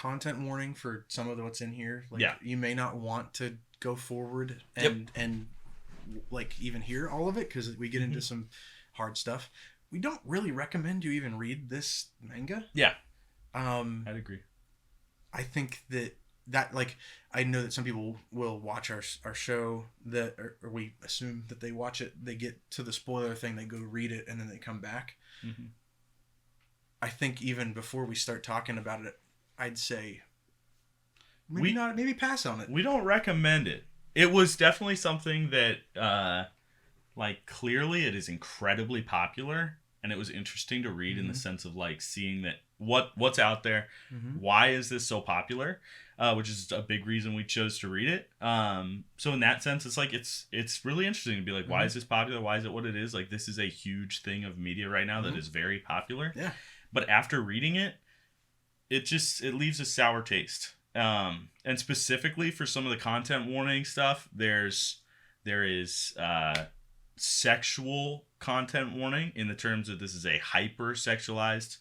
content warning for some of what's in here. Like, yeah. You may not want to go forward and like even hear all of it because we get into some hard stuff. We don't really recommend you even read this manga. Yeah. I'd agree. I think that like I know that some people will watch our show that or we assume that they watch it, they get to the spoiler thing, they go read it, and then they come back. Mm-hmm. I think even before we start talking about it, I'd say maybe pass on it. We don't recommend it. It was definitely something that like clearly it is incredibly popular, and it was interesting to read in the sense of like seeing that what's out there, why is this so popular, which is a big reason we chose to read it. So in that sense, it's like it's really interesting to be like, why is this popular? Why is it what it is? Like, this is a huge thing of media right now that is very popular. Yeah. But after reading it, it leaves a sour taste. And specifically for some of the content warning stuff, there is sexual content warning in the terms of this is a hyper sexualized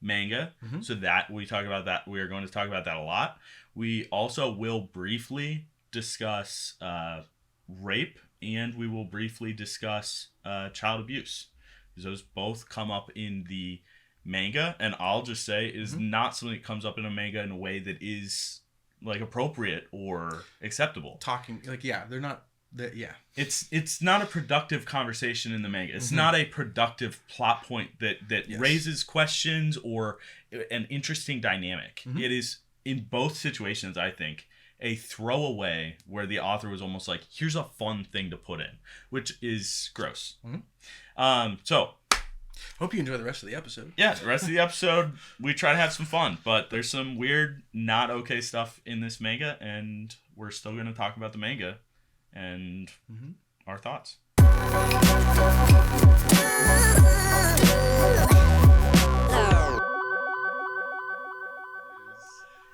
manga. So that we talk about that. We are going to talk about that a lot. We also will briefly discuss rape, and we will briefly discuss child abuse. Those both come up in the manga, and I'll just say it is not something that comes up in a manga in a way that is like appropriate or acceptable. Talking like they're not. It's not a productive conversation in the manga. It's not a productive plot point that raises questions or an interesting dynamic. It is in both situations, I think, a throwaway where the author was almost like, here's a fun thing to put in, which is gross. So hope you enjoy the rest of the episode. Yeah, the rest of the episode, we try to have some fun, but there's some weird, not okay stuff in this manga, and we're still going to talk about the manga and our thoughts.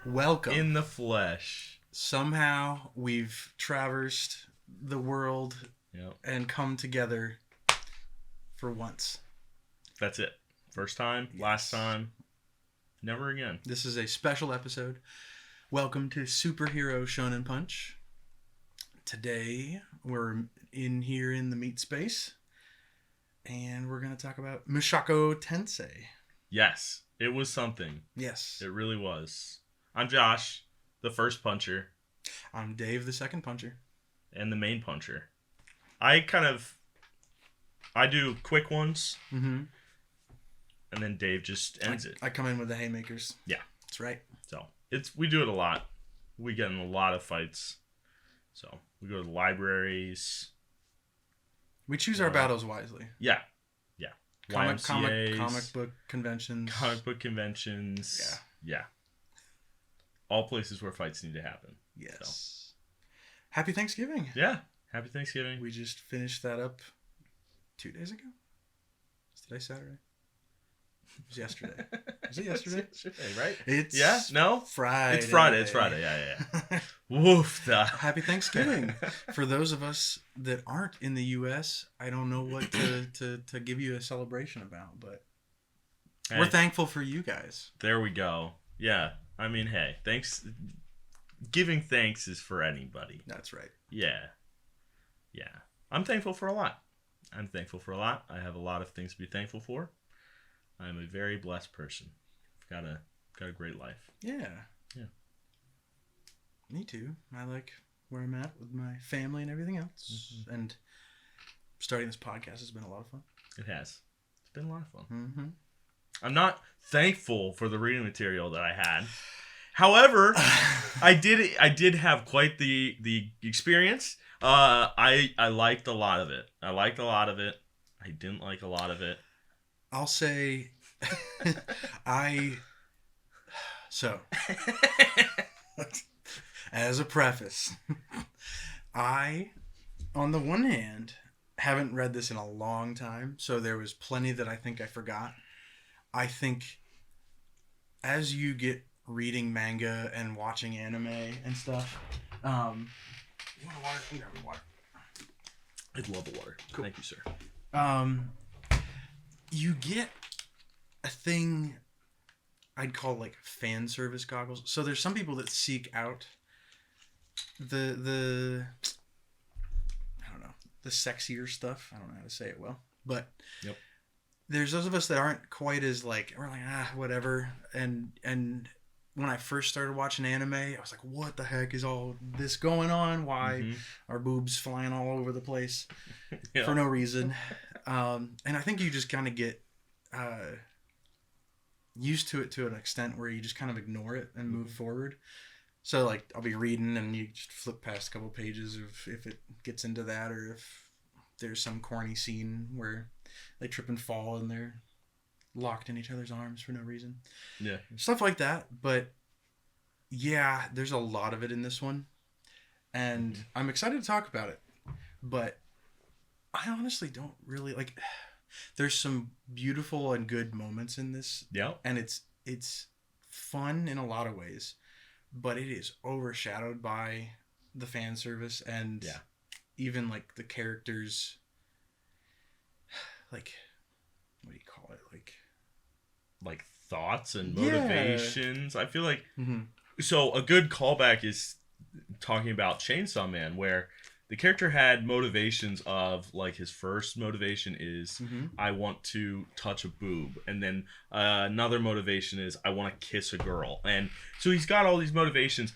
Welcome. In the flesh. Somehow we've traversed the world and come together for once. That's it. First time, last time, never again. This is a special episode. Welcome to Superhero Shonen Punch. Today, we're in here in the meat space, and we're going to talk about Mushoku Tensei. Yes, it was something. Yes. It really was. I'm Josh, the first puncher. I'm Dave, the second puncher. And the main puncher. I do quick ones, and then Dave just ends it. I come in with the haymakers. Yeah. That's right. So, we do it a lot. We get in a lot of fights. So, we go to the libraries. We choose our battles wisely. Yeah. Yeah. Comic book conventions. Comic book conventions. Yeah. All places where fights need to happen. Yes. So. Happy Thanksgiving. Yeah. Happy Thanksgiving. We just finished that up 2 days ago. Is today Saturday? It was yesterday. Was it yesterday? It's yesterday, right? It's Friday. It's Friday. Yeah. Woof. Happy Thanksgiving. For those of us that aren't in the U.S., I don't know what to give you a celebration about, but we're thankful for you guys. There we go. Yeah. I mean, hey, thanks. Giving thanks is for anybody. That's right. Yeah. I'm thankful for a lot. I have a lot of things to be thankful for. I'm a very blessed person. I've got a great life. Yeah. Me too. I like where I'm at with my family and everything else. And starting this podcast has been a lot of fun. It has. It's been a lot of fun. I'm not thankful for the reading material that I had. However, I did have quite the experience. I liked a lot of it. I didn't like a lot of it. I'll say, as a preface, I, on the one hand, haven't read this in a long time, so there was plenty that I think I forgot. I think as you get reading manga and watching anime and stuff, you want water? You grab water. I'd love the water. Cool. Thank you, sir. You get a thing I'd call like fan service goggles. So there's some people that seek out the I don't know, the sexier stuff. I don't know how to say it well, but Yep. there's those of us that aren't quite as like, we're like, whatever. And when I first started watching anime, I was like, what the heck is all this going on? Why are boobs flying all over the place for no reason? And I think you just kind of get used to it to an extent where you just kind of ignore it and move forward. So like I'll be reading and you just flip past a couple pages if it gets into that, or if there's some corny scene where they trip and fall and they're locked in each other's arms for no reason. Yeah. Stuff like that. But yeah, there's a lot of it in this one. And I'm excited to talk about it. But I honestly don't really like, there's some beautiful and good moments in this. Yeah. And it's fun in a lot of ways, but it is overshadowed by the fan service and even like the characters, like, what do you call it? Like thoughts and motivations. I feel like, so a good callback is talking about Chainsaw Man, where the character had motivations of, like, his first motivation is, I want to touch a boob. And then another motivation is, I want to kiss a girl. And so he's got all these motivations.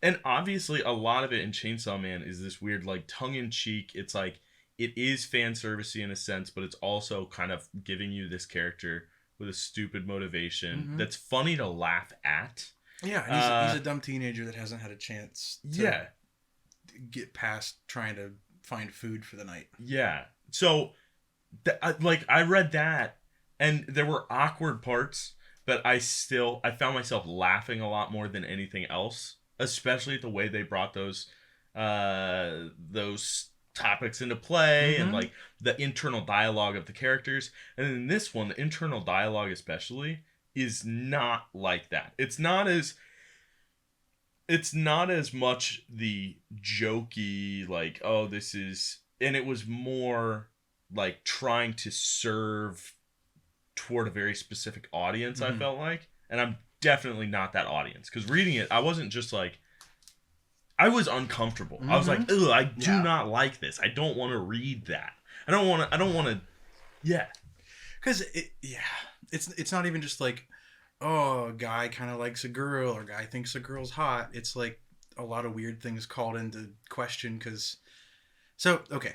And obviously a lot of it in Chainsaw Man is this weird, like, tongue-in-cheek. It's like, it is fan servicey in a sense, but it's also kind of giving you this character with a stupid motivation that's funny to laugh at. Yeah, he's a dumb teenager that hasn't had a chance to get past trying to find food for the night. Yeah. So, I read that, and there were awkward parts, but I found myself laughing a lot more than anything else, especially at the way they brought those topics into play and like the internal dialogue of the characters. And in this one, the internal dialogue especially is not like that. It's not as much the jokey, like, oh, this is, and it was more like trying to serve toward a very specific audience, I felt like. And I'm definitely not that audience, because reading it, I wasn't just like, I was uncomfortable. I was like, ugh, I do not like this. I don't want to read that. I don't want to. Yeah. Because it's not even just like, oh, a guy kind of likes a girl or guy thinks a girl's hot. It's like a lot of weird things called into question. Okay,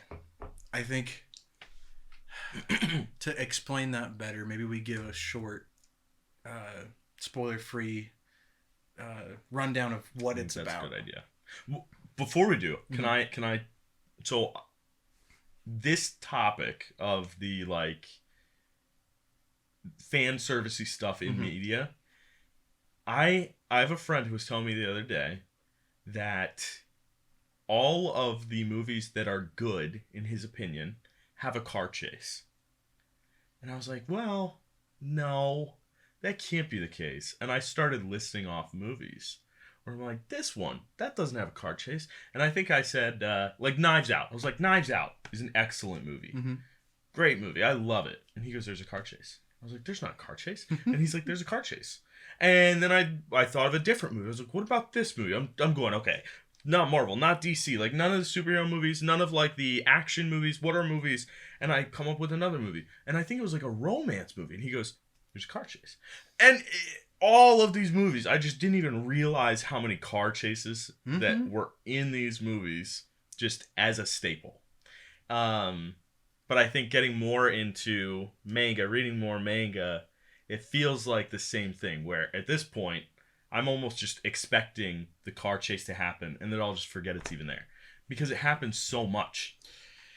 I think to explain that better, maybe we give a short, spoiler-free rundown of what it's about. That's a good idea. Before we do, can I? So, this topic of the, like, fan servicey stuff in media, I have a friend who was telling me the other day that all of the movies that are good, in his opinion, have a car chase. And I was like, well, no, that can't be the case. And I started listing off movies where I'm like, this one, that doesn't have a car chase. And I think I said, like, Knives Out. I was like, Knives Out is an excellent movie. Great movie. I love it. And he goes, there's a car chase. I was like, there's not a car chase. And he's like, there's a car chase. And then I thought of a different movie. I was like, what about this movie? I'm going, okay, not Marvel, not DC, like none of the superhero movies, none of like the action movies. What are movies? And I come up with another movie. And I think it was like a romance movie. And he goes, there's a car chase. And all of these movies, I just didn't even realize how many car chases that were in these movies just as a staple. But I think getting more into manga, reading more manga, it feels like the same thing, where at this point, I'm almost just expecting the car chase to happen, and then I'll just forget it's even there. Because it happens so much.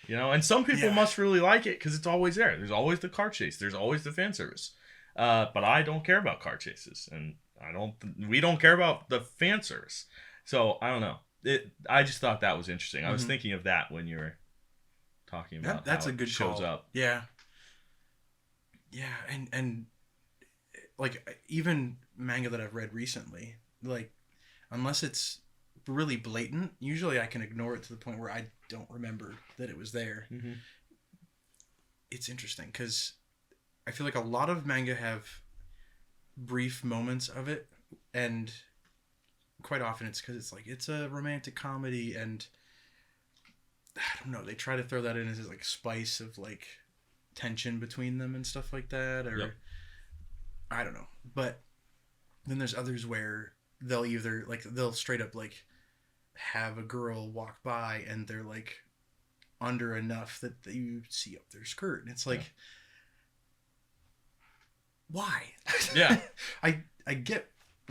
You know? And some people must really like it, because it's always there. There's always the car chase. There's always the fan service. But I don't care about car chases, and we don't care about the fan service. So, I don't know. I just thought that was interesting. I was thinking of that when you were talking about that's how a good it shows call. up. Yeah, and like even manga that I've read recently, like unless it's really blatant, usually I can ignore it to the point where I don't remember that it was there. It's interesting because I feel like a lot of manga have brief moments of it, and quite often it's because it's like it's a romantic comedy, and I don't know, they try to throw that in as like spice of like tension between them and stuff like that, or Yep. I don't know. But then there's others where they'll either like they'll straight up like have a girl walk by and they're like under enough that you see up their skirt, and it's like, why? Yeah. I get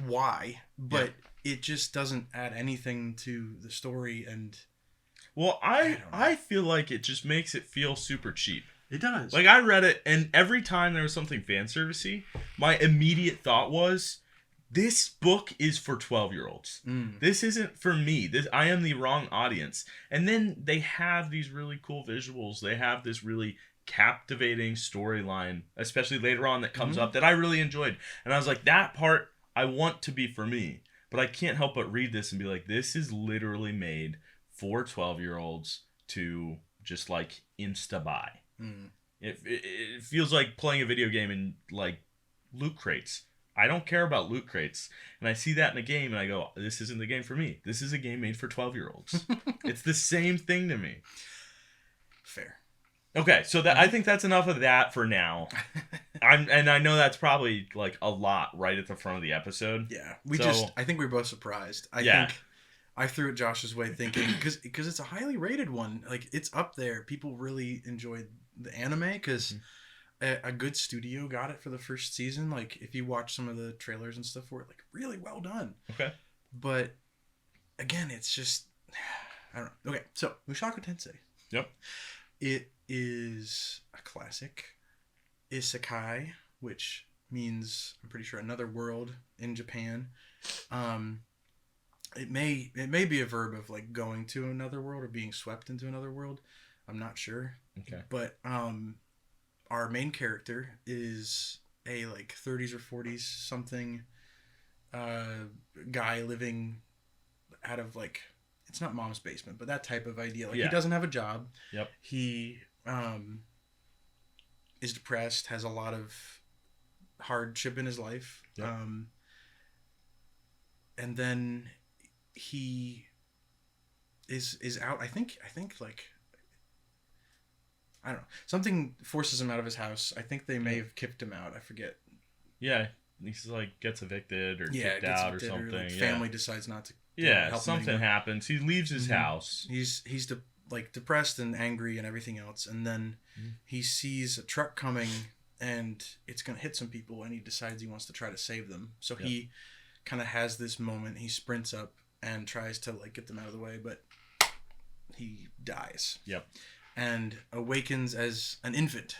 why, but it just doesn't add anything to the story. And Well, I feel like it just makes it feel super cheap. it does. Like, I read it, and every time there was something fan servicey, my immediate thought was, this book is for 12-year-olds. This isn't for me. I am the wrong audience. And then they have these really cool visuals. They have this really captivating storyline, especially later on, that comes up that I really enjoyed. And I was like, that part I want to be for me. But I can't help but read this and be like, this is literally made for 12-year-olds to just like insta-buy. It feels like playing a video game in like loot crates. I don't care about loot crates. And I see that in a game and I go, this isn't the game for me. This is a game made for 12-year-olds. It's the same thing to me. Fair. Okay, so that I think that's enough of that for now. I know that's probably like a lot right at the front of the episode. Yeah. I think we were both surprised. I think I threw it Josh's way thinking, because it's a highly rated one. Like, it's up there. People really enjoyed the anime because a good studio got it for the first season. Like, if you watch some of the trailers and stuff for it, like, really well done. Okay. But again, it's just, I don't know. Okay, so Mushoku Tensei. Yep. It is a classic isekai, which means, I'm pretty sure, another world in Japan. It may be a verb of like going to another world or being swept into another world. I'm not sure. Okay. But our main character is a like 30s or 40s something guy living out of like, it's not mom's basement, but that type of idea. Like, he doesn't have a job. Yep. He is depressed, has a lot of hardship in his life. Yep. And then he is out. I think like, I don't know. Something forces him out of his house. I think they may have kicked him out. I forget. Yeah. He's like gets evicted or kicked out or something. Or like family decides not to. Help something happens. He leaves his house. He's depressed and angry and everything else, and then he sees a truck coming and it's gonna hit some people, and he decides he wants to try to save them. So he kind of has this moment. He sprints up and tries to like get them out of the way, but he dies. Yep. And awakens as an infant,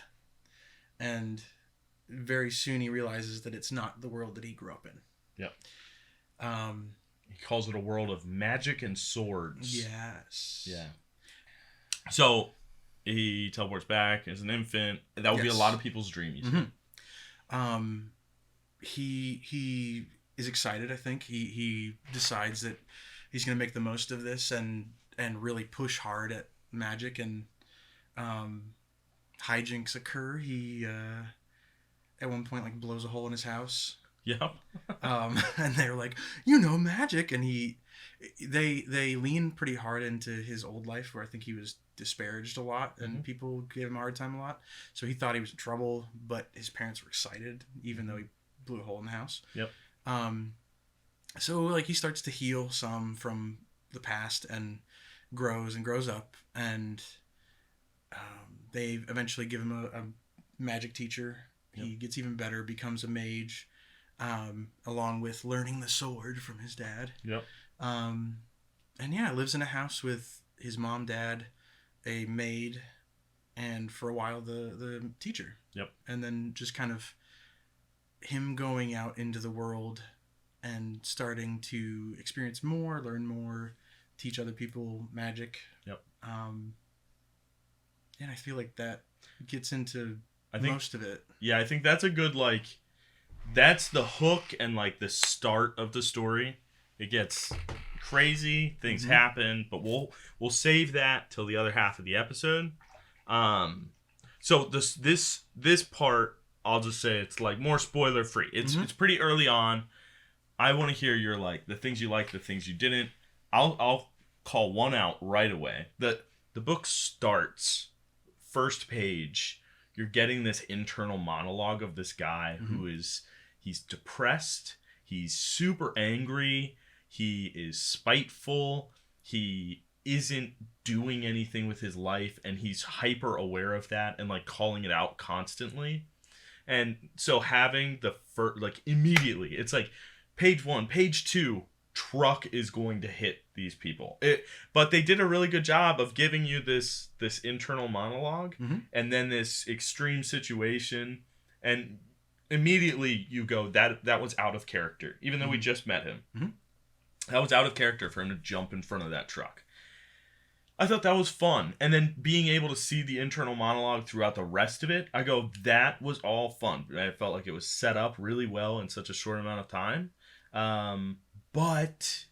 and very soon he realizes that it's not the world that he grew up in. Yep. He calls it a world of magic and swords. Yes. Yeah. So he teleports back as an infant. That would be a lot of people's dream. He is excited. I think he decides that he's going to make the most of this and really push hard at magic, and hijinks occur. He at one point like blows a hole in his house. Yep. And they're like, magic, and they lean pretty hard into his old life, where I think he was disparaged a lot and people gave him a hard time a lot. So he thought he was in trouble, but his parents were excited, even though he blew a hole in the house. Yep. So like he starts to heal some from the past and grows up, and they eventually give him a magic teacher. Yep. He gets even better, becomes a mage. Along with learning the sword from his dad. Yep. And lives in a house with his mom, dad, a maid, and for a while the teacher. Yep. And then just kind of him going out into the world and starting to experience more, learn more, teach other people magic. Yep. And I feel like that gets into most of it. Yeah, I think that's a good like. That's the hook and like the start of the story. It gets crazy, things happen, but we'll save that till the other half of the episode. So this part I'll just say it's like more spoiler free. It's pretty early on. I want to hear your like the things you liked, the things you didn't. I'll call one out right away. The book starts first page. You're getting this internal monologue of this guy who he's depressed. He's super angry. He is spiteful. He isn't doing anything with his life, and he's hyper aware of that and like calling it out constantly. And so having the first, like immediately, it's like page 1, page 2, truck is going to hit these people. But they did a really good job of giving you this internal monologue and then this extreme situation, and immediately you go, that was out of character, even though we just met him. That was out of character for him to jump in front of that truck. I thought that was fun. And then being able to see the internal monologue throughout the rest of it, I go, that was all fun. I felt like it was set up really well in such a short amount of time. But,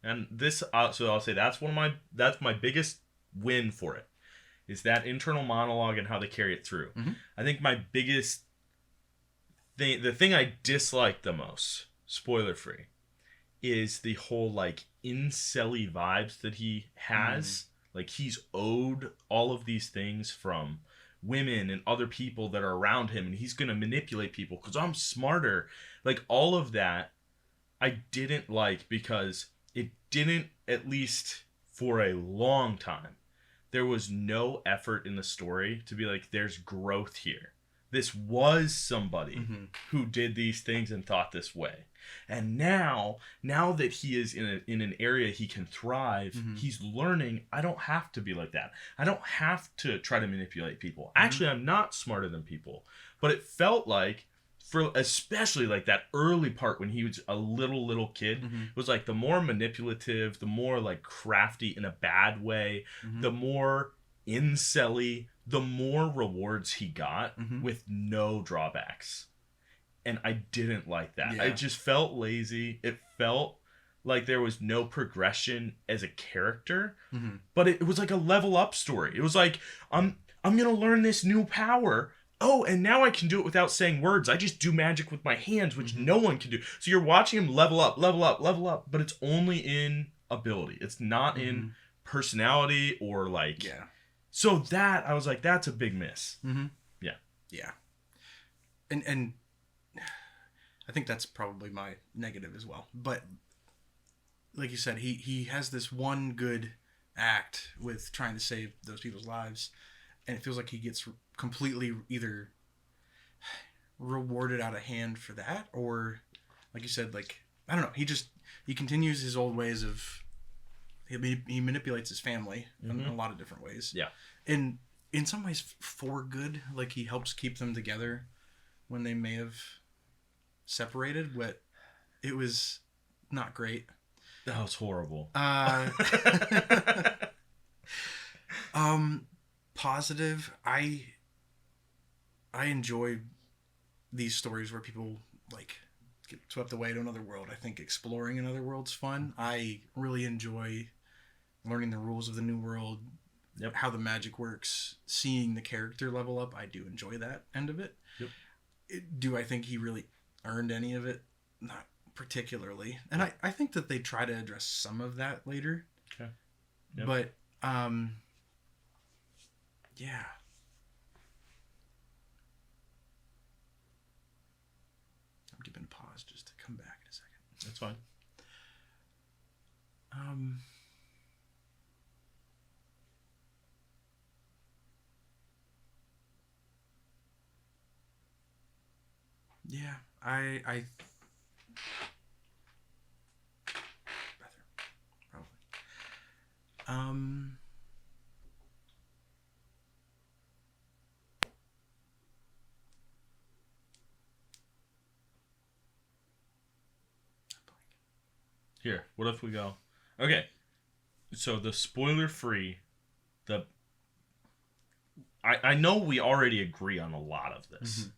and this, so I'll say that's my biggest win for it, is that internal monologue and how they carry it through. I think my biggest thing, the thing I dislike the most, spoiler free, is the whole like incel-y vibes that he has. Like he's owed all of these things from women and other people that are around him, and he's going to manipulate people because I'm smarter. Like all of that I didn't like, because it didn't, at least for a long time, there was no effort in the story to be like, there's growth here. This was somebody who did these things and thought this way. And now that he is in an area he can thrive, he's learning, I don't have to be like that. I don't have to try to manipulate people. Actually, I'm not smarter than people. But it felt like, for especially like that early part when he was a little kid, it was like the more manipulative, the more like crafty in a bad way, the more incel-y, the more rewards he got with no drawbacks. And I didn't like that. Yeah. I just felt lazy. It felt like there was no progression as a character. But it was like a level up story. It was like, I'm gonna learn this new power. Oh, and now I can do it without saying words. I just do magic with my hands, which no one can do. So you're watching him level up, but it's only in ability. It's not in personality or like... Yeah. So that, I was like, that's a big miss. Yeah. Yeah. And I think that's probably my negative as well. But like you said, he has this one good act with trying to save those people's lives, and it feels like he gets completely either rewarded out of hand for that, or like you said, like, I don't know, he continues his old ways of, he manipulates his family in a lot of different ways. Yeah. And in some ways for good, like he helps keep them together when they may have separated, but it was not great. That was horrible. Positive. I enjoy these stories where people like get swept away to another world. I think exploring another world's fun. I really enjoy learning the rules of the new world, how the magic works, seeing the character level up. I do enjoy that end of it. Do I think he really earned any of it? Not particularly. And I think that they try to address some of that later. Okay. But yeah. I'm giving a pause just to come back in a second. That's fine. Yeah, I probably. Here, what if we go? Okay, so the spoiler free, I know we already agree on a lot of this.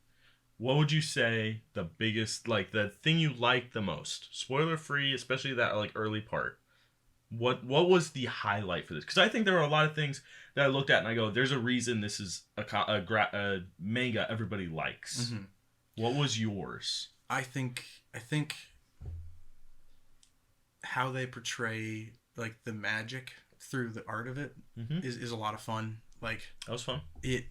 What would you say the biggest, like the thing you liked the most, spoiler free, especially that like early part? what was the highlight for this? Because I think there were a lot of things that I looked at and I go, there's a reason this is a manga everybody likes. Mm-hmm. What was yours? I think how they portray like the magic through the art of it is a lot of fun. Like, that was fun. It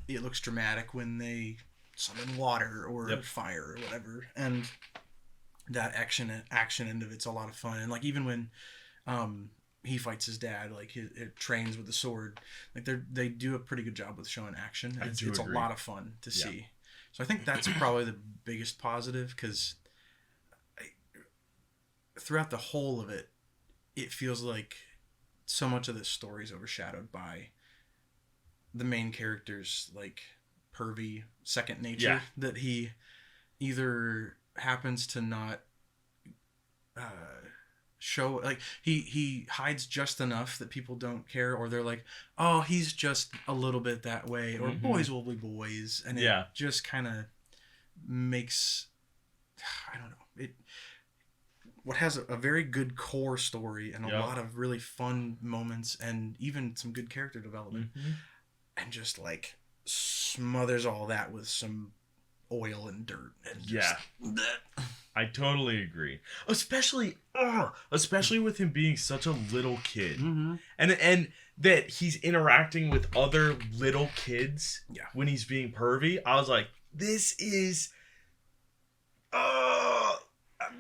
looks dramatic when they summon water or fire or whatever, and that action end of it's a lot of fun. And like even when he fights his dad, like it trains with the sword, like they do a pretty good job with showing action. It's a lot of fun to see. So I think that's probably the biggest positive, because throughout the whole of it, it feels like so much of this story is overshadowed by the main character's like pervy second nature that he either happens to not show, like he hides just enough that people don't care, or they're like, oh, he's just a little bit that way, or boys will be boys, and it just kind of makes, I don't know, what has a very good core story and a lot of really fun moments and even some good character development, and just like smothers all that with some oil and dirt and just, I totally agree, especially with him being such a little kid, and that he's interacting with other little kids when he's being pervy. I was like, this is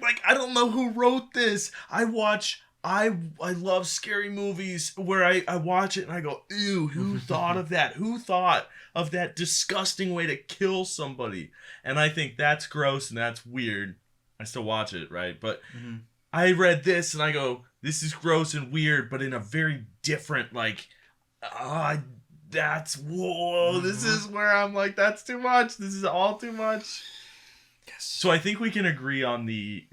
like, I don't know who wrote this. I love scary movies where I watch it and I go, ew, who thought of that? Who thought of that disgusting way to kill somebody? And I think that's gross and that's weird. I still watch it, right? But I read this and I go, this is gross and weird, but in a very different, like, this is where I'm like, that's too much. This is all too much. Yes. So I think we can agree on the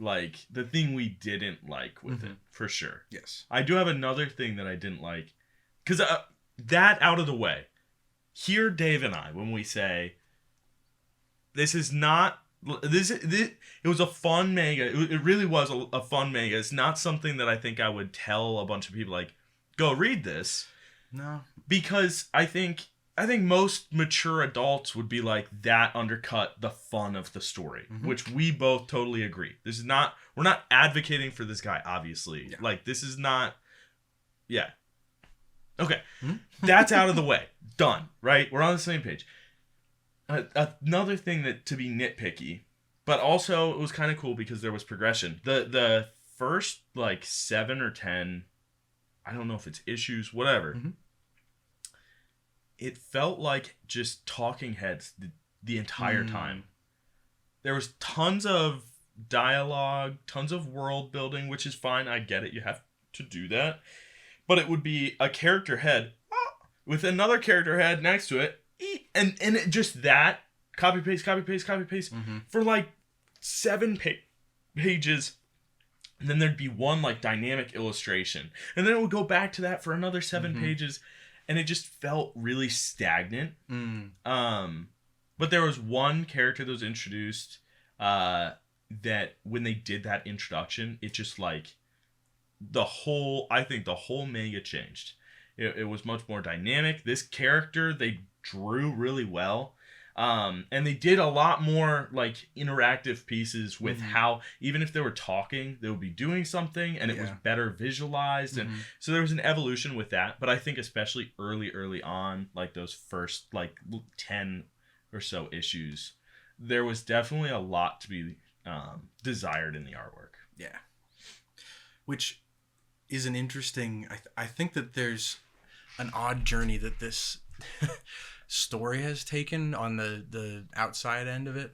thing we didn't like with it, for sure. Yes. I do have another thing that I didn't like, because that out of the way, here Dave and I, when we say, it was a fun manga. It really was a fun manga. It's not something that I think I would tell a bunch of people, like, go read this. No. Because I think most mature adults would be like, that undercut the fun of the story, which we both totally agree. We're not advocating for this guy, obviously. Yeah. Like, this is not, Okay. That's out of the way. Done, right? We're on the same page. Another thing that, to be nitpicky, but also it was kind of cool because there was progression. The first, 7 or 10, I don't know if it's issues, whatever. It felt like just talking heads the entire time. There was tons of dialogue, tons of world building, which is fine. I get it. You have to do that. But it would be a character head with another character head next to it. And it just that, copy, paste, for 7 pages. And then there'd be one dynamic illustration. And then it would go back to that for another 7 pages. And it just felt really stagnant. But there was one character that was introduced that when they did that introduction, it just I think the whole manga changed. It was much more dynamic. This character they drew really well. And they did a lot more interactive pieces with how, even if they were talking, they would be doing something, and it was better visualized. And so there was an evolution with that. But I think especially early on, those first 10 or so issues, there was definitely a lot to be desired in the artwork. Yeah. Which is an interesting, I think that there's an odd journey that this story has taken on the outside end of it,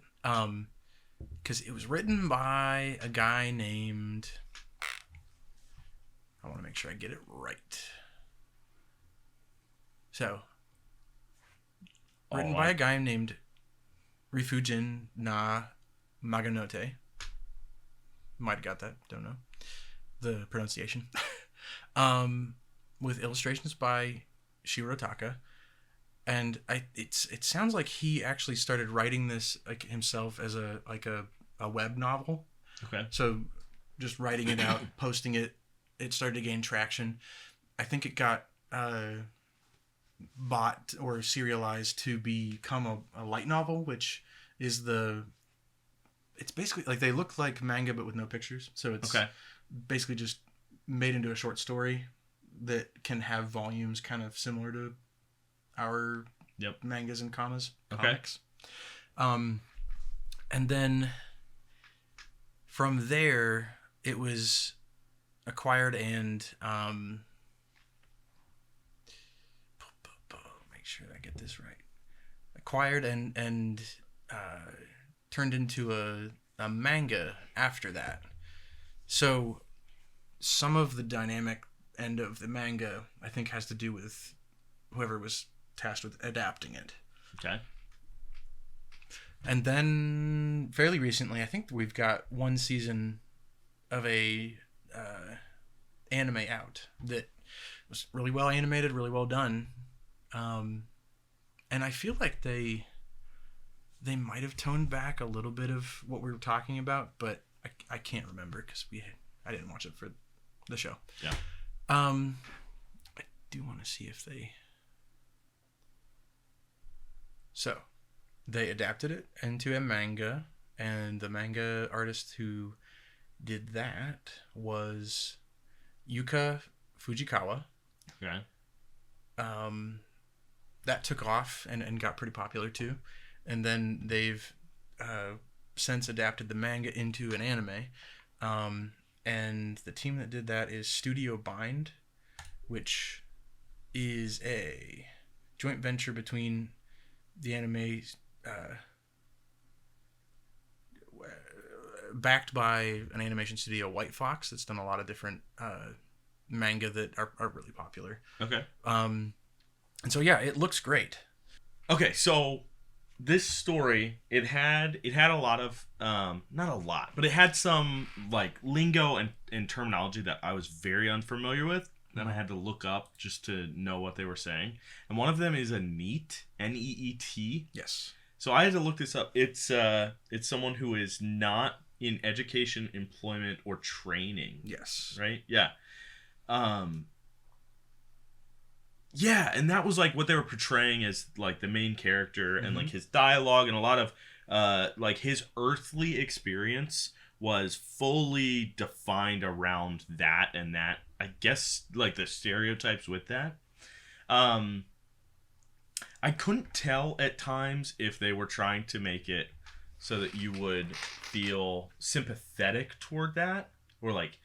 because it was written by a guy named, I want to make sure I get it right, so written by a guy named Rifujin na Maganote. Might have got that, don't know the pronunciation. With illustrations by Shiro Taka. And it sounds like he actually started writing this himself as a web novel. Okay. So just writing it out, posting it it started to gain traction. I think it got bought or serialized to become a light novel, which is it's basically like they look like manga but with no pictures. So it's basically just made into a short story that can have volumes kind of similar to our mangas and comics. And then from there, it was acquired and make sure I get this right. Acquired and turned into a manga after that. So some of the dynamic end of the manga, I think, has to do with whoever was tasked with adapting it. Okay. And then fairly recently, I think we've got one season of a anime out that was really well animated, really well done. And I feel like they might have toned back a little bit of what we were talking about, but I can't remember because I didn't watch it for the show. Yeah. I do want to see if they... So, they adapted it into a manga, and the manga artist who did that was Yuka Fujikawa. Okay. That took off and got pretty popular too. And then they've since adapted the manga into an anime. And the team that did that is Studio Bind, which is a joint venture between the anime backed by an animation studio, White Fox, that's done a lot of different manga that are really popular. Okay. And so yeah, it looks great. Okay, so this story, it had a lot of not a lot, but it had some like lingo and terminology that I was very unfamiliar with. Then I had to look up just to know what they were saying. And one of them is a NEET, N-E-E-T. Yes. So I had to look this up. It's someone who is not in education, employment, or training. Yes. Right? Yeah. Yeah, and that was like what they were portraying as like the main character and like his dialogue and a lot of like his earthly experience was fully defined around that and that, I guess, like the stereotypes with that. I couldn't tell at times if they were trying to make it so that you would feel sympathetic toward that, or like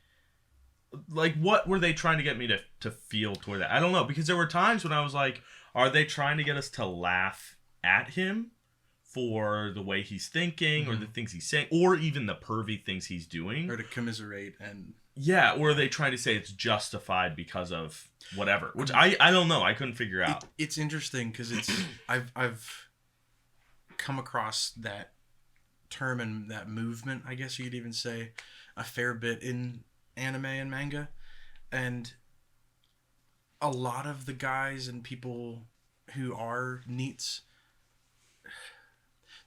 what were they trying to get me to feel toward that? I don't know, because there were times when I was like, are they trying to get us to laugh at him for the way he's thinking or the things he's saying, or even the pervy things he's doing, or to commiserate? And yeah, or are they trying to say it's justified because of whatever, which I don't know, I couldn't figure out. It's interesting because it's I've come across that term and that movement, I guess you could even say, a fair bit in anime and manga, and a lot of the guys and people who are NEETs,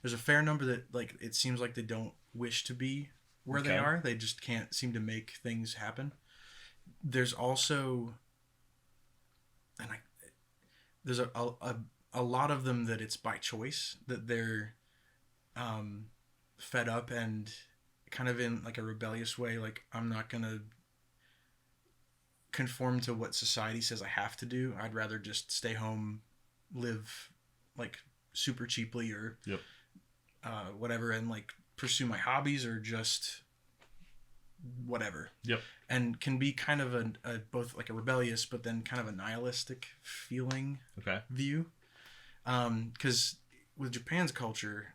there's a fair number that like it seems like they don't wish to be where they are. They just can't seem to make things happen. There's also, and there's a lot of them that it's by choice, that they're fed up and kind of in like a rebellious way, like, I'm not gonna conform to what society says I have to do. I'd rather just stay home, live like super cheaply or whatever, and like pursue my hobbies or just whatever. And can be kind of a both like a rebellious but then kind of a nihilistic feeling view, because with Japan's culture,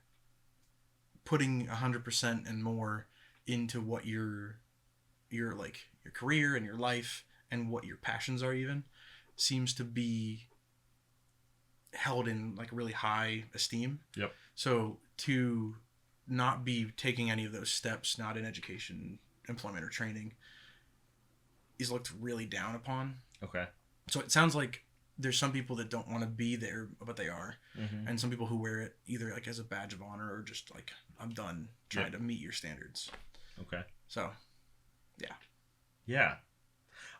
putting 100% and more into what your like your career and your life and what your passions are even seems to be held in like really high esteem. So to not be taking any of those steps, not in education, employment, or training, is looked really down upon. So it sounds like there's some people that don't want to be there, but they are. And some people who wear it either like as a badge of honor or just like, I'm done trying to meet your standards. So, yeah.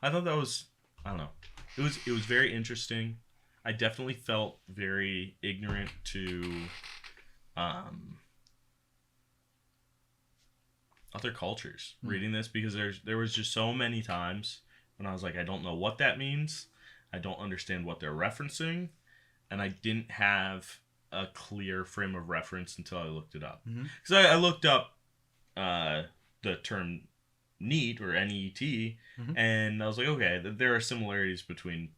I thought that was, I don't know. It was very interesting. I definitely felt very ignorant to other cultures reading this, because there was just so many times when I was like, I don't know what that means. I don't understand what they're referencing, and I didn't have a clear frame of reference until I looked it up. Because I looked up the term NEET or NEET, and I was like, okay, there are similarities between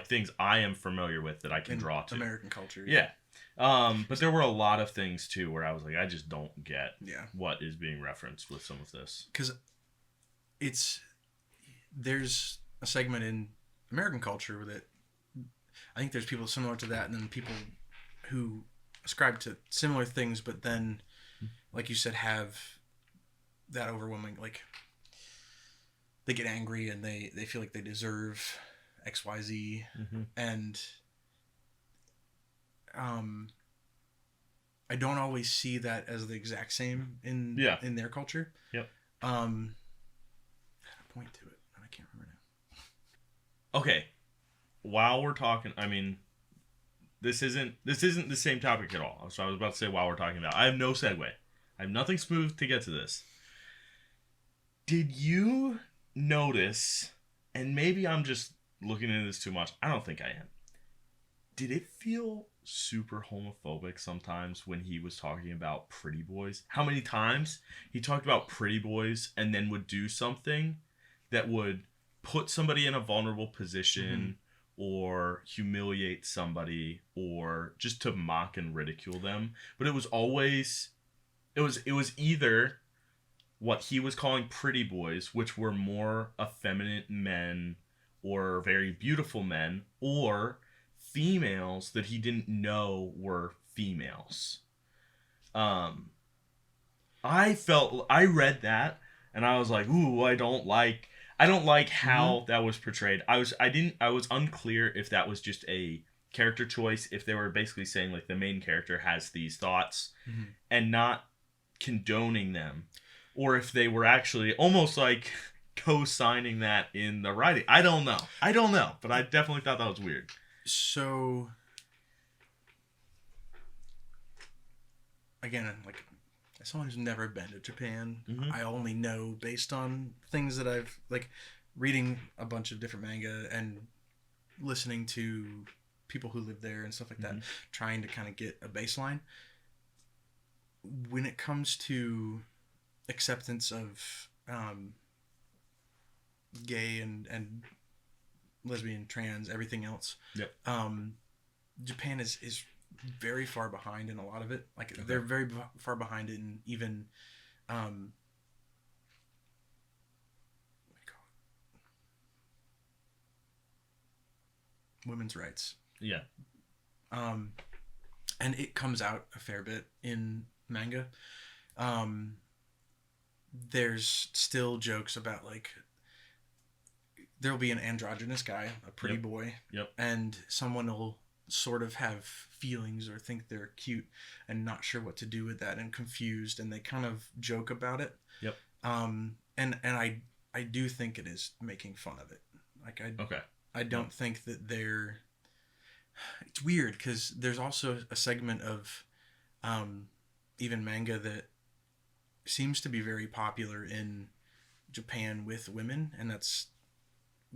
things I am familiar with that I can draw to. American culture. Yeah. But there were a lot of things too where I was like, I just don't get what is being referenced with some of this. Because there's a segment in American culture that I think there's people similar to that, and then people who ascribe to similar things, but then, like you said, have that overwhelming, like, they get angry and they feel like they deserve XYZ, and I don't always see that as the exact same in their culture. Yep. I had a point to it, and I can't remember now. Okay. While we're talking, I mean, this isn't the same topic at all. So I was about to say while we're talking about, I have no segue. I have nothing smooth to get to this. Did you notice, and maybe I'm just looking into this too much, I don't think I am. Did it feel super homophobic sometimes when he was talking about pretty boys? How many times he talked about pretty boys and then would do something that would put somebody in a vulnerable position, or humiliate somebody, or just to mock and ridicule them. But it was always, it was either what he was calling pretty boys, which were more effeminate men or very beautiful men, or females that he didn't know were females. I read that and I was like, ooh, I don't like how that was portrayed. I was unclear if that was just a character choice, if they were basically saying like the main character has these thoughts and not condoning them, or if they were actually almost like co-signing that in the writing. I don't know, but I definitely thought that was weird. So again, like, as someone who's never been to Japan, I only know based on things that I've, like, reading a bunch of different manga and listening to people who live there and stuff like that, trying to kind of get a baseline. When it comes to acceptance of gay and lesbian, trans, everything else, Japan is very far behind in a lot of it. Like, they're very far behind in even what do you call it? Women's rights. Yeah. And it comes out a fair bit in manga. There's still jokes about, like, there'll be an androgynous guy, a pretty boy, and someone will sort of have feelings or think they're cute and not sure what to do with that and confused, and they kind of joke about it. And I do think it is making fun of it. Like, I don't think that they're, it's weird because there's also a segment of even manga that seems to be very popular in Japan with women, and that's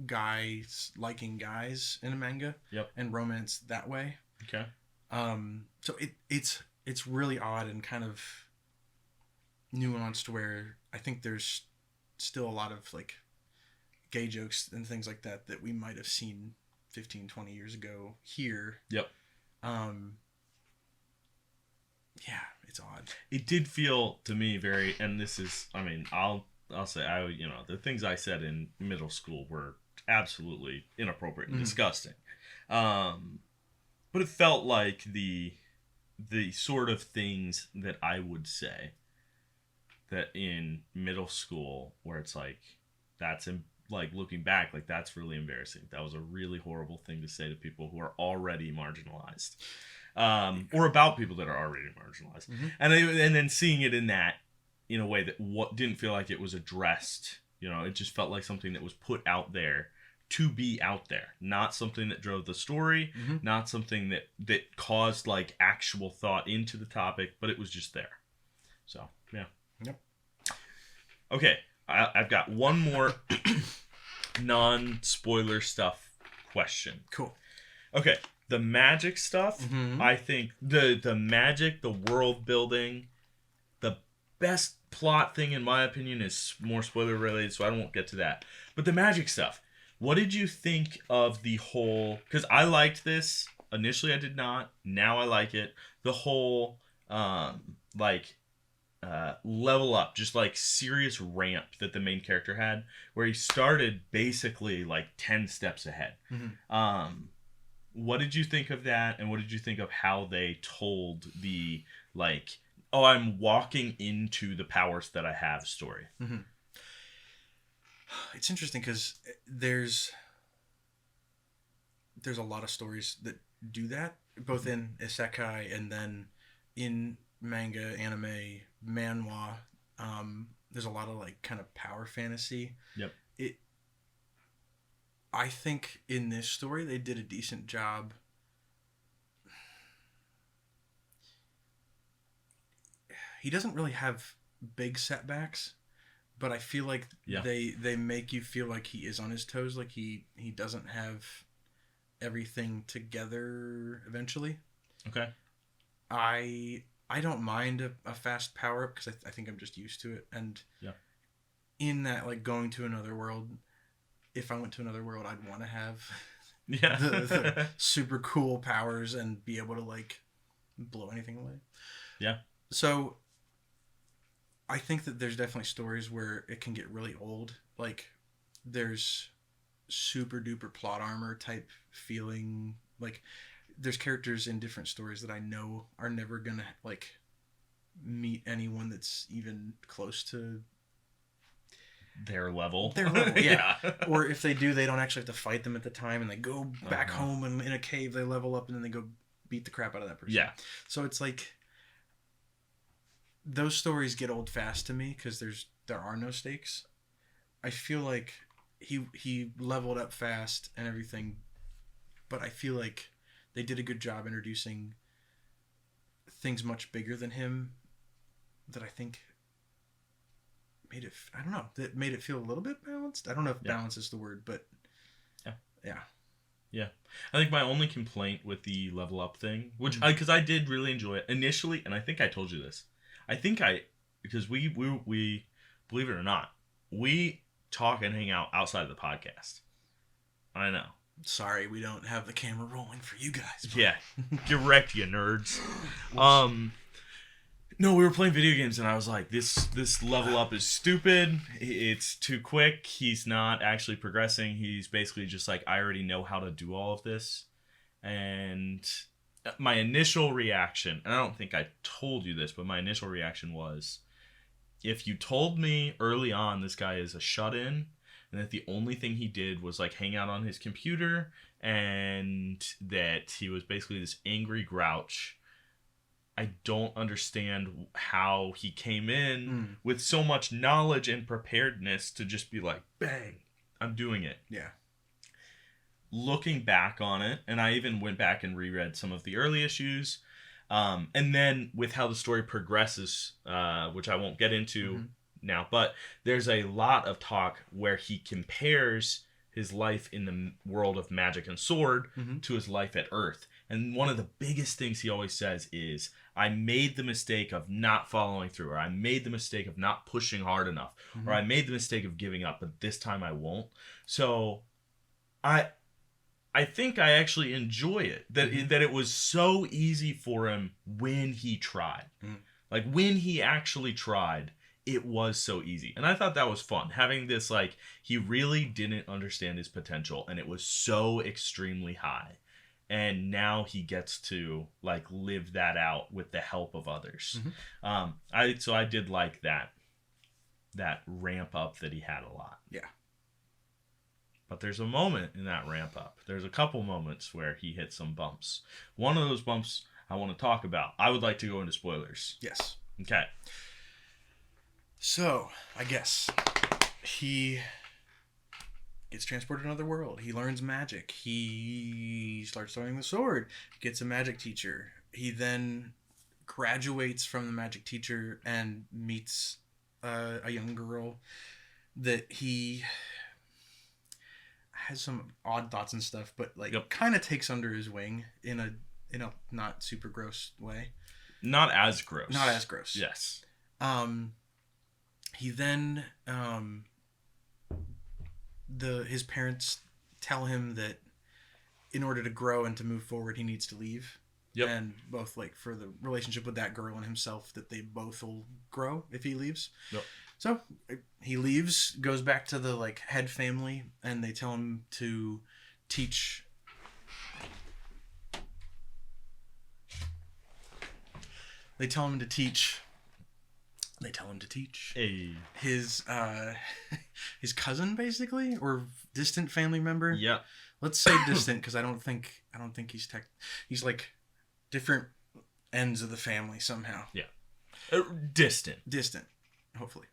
guys liking guys in a manga and romance that way. So it's really odd and kind of nuanced, where I think there's still a lot of, like, gay jokes and things like that we might have seen 15, 20 years ago here. It's odd. It did feel to me very, and this is, I mean, I'll say, the things I said in middle school were absolutely inappropriate and disgusting. But it felt like the sort of things that I would say that in middle school, where it's like, like, looking back, like, that's really embarrassing. That was a really horrible thing to say to people who are already marginalized, or about people that are already marginalized. And then seeing it in a way that didn't feel like it was addressed You know, it just felt like something that was put out there to be out there, not something that drove the story, not something that caused like actual thought into the topic, but it was just there. So yeah. Yep. Okay, I've got one more non-spoiler stuff question. Cool. Okay, the magic stuff. I think the magic, the world building, the best plot thing in my opinion is more spoiler related, so I won't get to that. But the magic stuff. What did you think of the whole... Because I liked this. Initially, I did not. Now I like it. The whole, level up, just, like, serious ramp that the main character had, where he started basically, like, 10 steps ahead. What did you think of that, and what did you think of how they told the, like, oh, I'm walking into the powers that I have story? It's interesting because there's a lot of stories that do that, both in isekai and then in manga, anime, manhwa. There's a lot of like kind of power fantasy. Yep. I think in this story they did a decent job. He doesn't really have big setbacks, but I feel like they make you feel like he is on his toes, like he doesn't have everything together eventually. Okay. I don't mind a fast power up because I think I'm just used to it, and in that, like, going to another world, if I went to another world, I'd want to have the super cool powers and be able to like blow anything away. Yeah. So I think that there's definitely stories where it can get really old. Like, there's super duper plot armor type feeling. Like, there's characters in different stories that I know are never gonna like meet anyone that's even close to their level. Yeah. Or if they do, they don't actually have to fight them at the time, and they go back home and in a cave they level up, and then they go beat the crap out of that person. Yeah. So it's like, those stories get old fast to me because there are no stakes. I feel like he leveled up fast and everything, but I feel like they did a good job introducing things much bigger than him that I think made it, I don't know, that made it feel a little bit balanced. I don't know if balance is the word, but yeah. I think my only complaint with the level up thing, which because I did really enjoy it initially, and I think I told you this. Because we believe it or not, we talk and hang out outside of the podcast. I know. Sorry, we don't have the camera rolling for you guys. But... Yeah, get wrecked, you nerds. No, we were playing video games, and I was like, this level up is stupid. It's too quick. He's not actually progressing. He's basically just like, I already know how to do all of this. And my initial reaction, and I don't think I told you this, but my initial reaction was, if you told me early on this guy is a shut-in, and that the only thing he did was like hang out on his computer, and that he was basically this angry grouch, I don't understand how he came in with so much knowledge and preparedness to just be like, bang, I'm doing it. Yeah. Looking back on it, and I even went back and reread some of the early issues, and then with how the story progresses, which I won't get into now, but there's a lot of talk where he compares his life in the world of magic and sword to his life at Earth. And one of the biggest things he always says is, I made the mistake of not following through, or I made the mistake of not pushing hard enough, or I made the mistake of giving up, but this time I won't. So I think I actually enjoy it, that it was so easy for him when he tried. Like, when he actually tried, it was so easy. And I thought that was fun. Having this, like, he really didn't understand his potential, and it was so extremely high. And now he gets to, like, live that out with the help of others. So I did like that ramp up that he had a lot. Yeah. But there's a moment in that ramp up. There's a couple moments where he hit some bumps. One of those bumps I want to talk about. I would like to go into spoilers. Yes. Okay. So, I guess he gets transported to another world. He learns magic. He starts throwing the sword. Gets a magic teacher. He then graduates from the magic teacher and meets a young girl that he has some odd thoughts and stuff, but like kind of takes under his wing in a not super gross way. Not as gross. Not as gross. Yes. He then his parents tell him that in order to grow and to move forward, he needs to leave. Yep. And both like for the relationship with that girl and himself, that they both will grow if he leaves. Yep. So he leaves, goes back to the like head family, and they tell him to teach. They tell him to teach his his cousin, basically, or distant family member. Yeah. Let's say distant, because I don't think he's like different ends of the family somehow. Yeah. Distant, hopefully.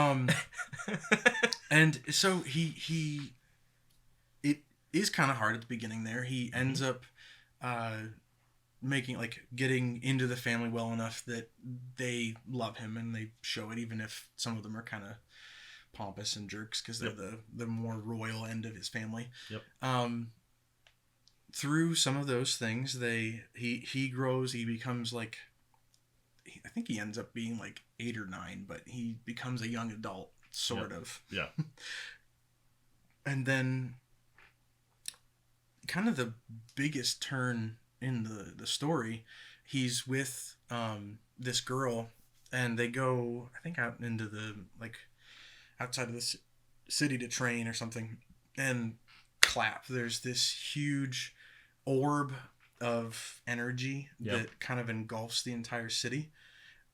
And so he it is kind of hard at the beginning there. He ends up getting into the family well enough that they love him, and they show it, even if some of them are kind of pompous and jerks, because they're the more royal end of his family. Through some of those things, he grows. He becomes like, I think he ends up being like 8 or 9, but he becomes a young adult, sort of. Yeah. And then kind of the biggest turn in the story, he's with this girl, and they go, I think, out into the like outside of the city to train or something, and clap. There's this huge orb of energy that kind of engulfs the entire city,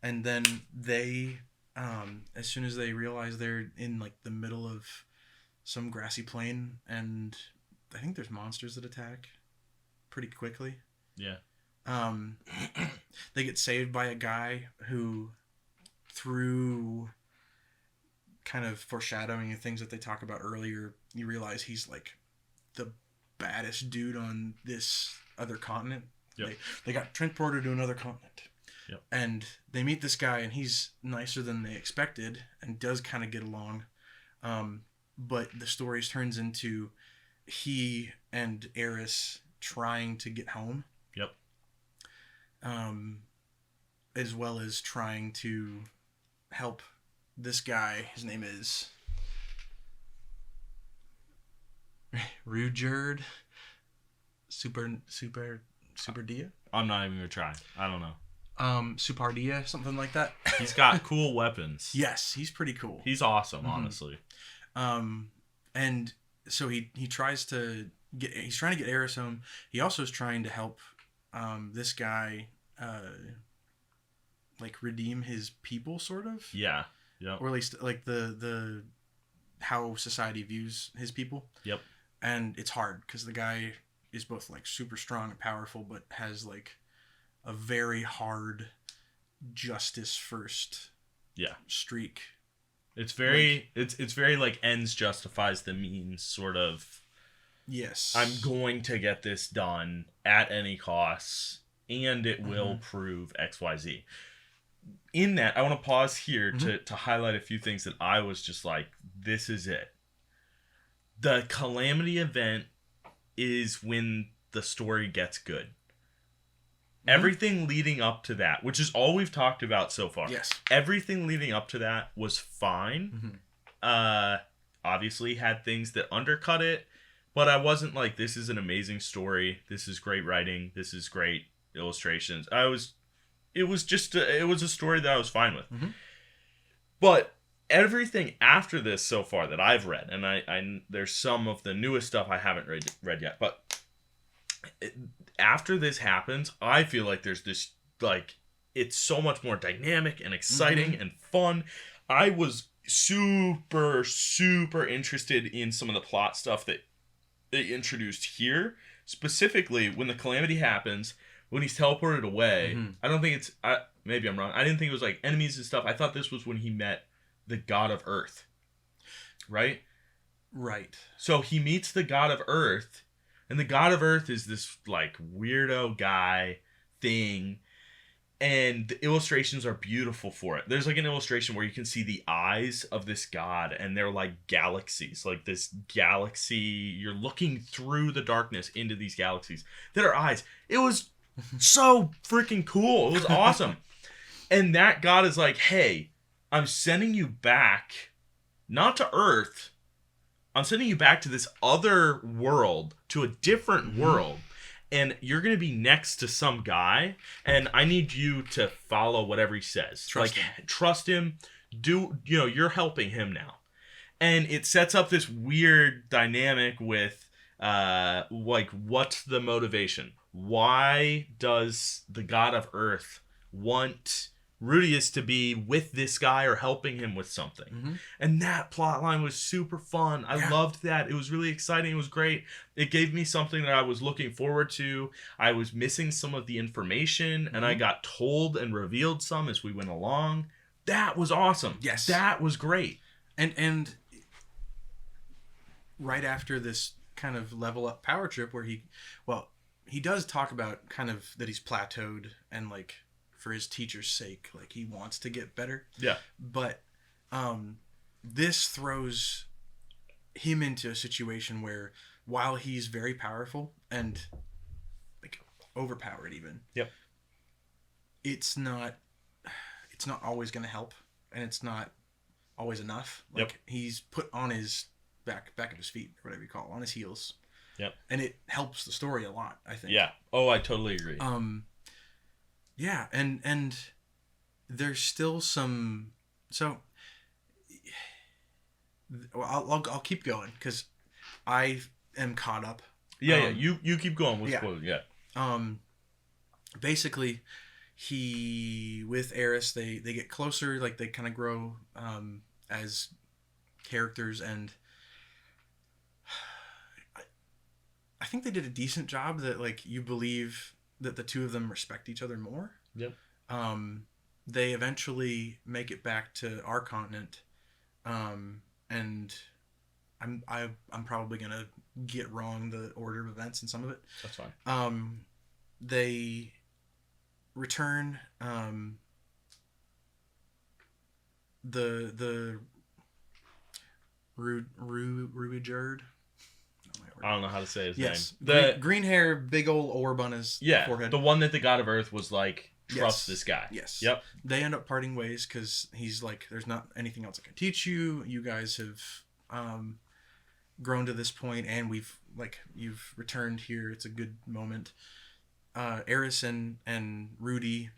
and then they as soon as they realize they're in like the middle of some grassy plain, and I think there's monsters that attack pretty quickly. Yeah. They get saved by a guy who, through kind of foreshadowing and things that they talk about earlier, you realize he's like the baddest dude on this other continent. Yep. They got transported to another continent. Yep. And they meet this guy, and he's nicer than they expected and does kind of get along. But the story turns into he and Eris trying to get home. Yep. As well as trying to help this guy. His name is Rudyard Superdia. I'm not even gonna try. I don't know. Supardia, something like that. He's got cool weapons. Yes, he's pretty cool. He's awesome, honestly. And so he's trying to get Eris home. He also is trying to help this guy like redeem his people, sort of. Yeah. Yep. Or at least like the how society views his people. Yep. And it's hard because the guy is both like super strong and powerful, but has like a very hard justice first streak. It's very like, it's very like ends justifies the means, sort of. Yes. I'm going to get this done at any cost, and it will prove XYZ. In that, I want to pause here to highlight a few things that I was just like, this is it. The calamity event is when the story gets good. Everything leading up to that, which is all we've talked about so far. Yes. Everything leading up to that was fine. Obviously had things that undercut it, but I wasn't like, this is an amazing story. This is great writing. This is great illustrations. It was a story that I was fine with. But everything after this so far that I've read, and I there's some of the newest stuff I haven't read yet, but after this happens, I feel like there's this, like, it's so much more dynamic and exciting and fun. I was super, super interested in some of the plot stuff that they introduced here. Specifically, when the calamity happens, when he's teleported away, I don't think maybe I'm wrong. I didn't think it was like enemies and stuff. I thought this was when he met the god of Earth, right? Right. So he meets the god of Earth, and the god of Earth is this like weirdo guy thing, and the illustrations are beautiful for it. There's like an illustration where you can see the eyes of this god, and they're like galaxies, like this galaxy. You're looking through the darkness into these galaxies that are eyes. It was so freaking cool. It was awesome. And that god is like, hey, I'm sending you back, not to Earth. I'm sending you back to this other world, to a different world. And you're going to be next to some guy, and I need you to follow whatever he says. Trust him. You're helping him now. And it sets up this weird dynamic with, what's the motivation? Why does the god of Earth want Rudius to be with this guy or helping him with something? Mm-hmm. And that plot line was super fun. I loved that. It was really exciting. It was great. It gave me something that I was looking forward to. I was missing some of the information, and I got told and revealed some as we went along. That was awesome. Yes. That was great. And right after this kind of level up power trip where he does talk about kind of that he's plateaued and like for his teacher's sake, like he wants to get better. Yeah. But this throws him into a situation where while he's very powerful and like overpowered even. Yep. It's not always going to help, and it's not always enough. Like he's put on his back of his feet, or whatever you call it, on his heels. Yep. And it helps the story a lot, I think. Yeah. Oh, I totally agree. Yeah, and there's still some. So, I'll keep going because I am caught up. Yeah, You keep going with spoilers. Yeah. Basically, he with Eris, they get closer. Like they kind of grow as characters, and I think they did a decent job that like you believe that the two of them respect each other more. Yep. They eventually make it back to our continent, and I'm probably gonna get wrong the order of events in some of it. That's fine. They return. The Ruijerd. I don't know how to say his name. The green hair, big old orb on his forehead. The one that the god of Earth was like, trust this guy. Yes. Yep. They end up parting ways because he's like, there's not anything else I can teach you. You guys have grown to this point, and you've returned here. It's a good moment. Eris and Rudy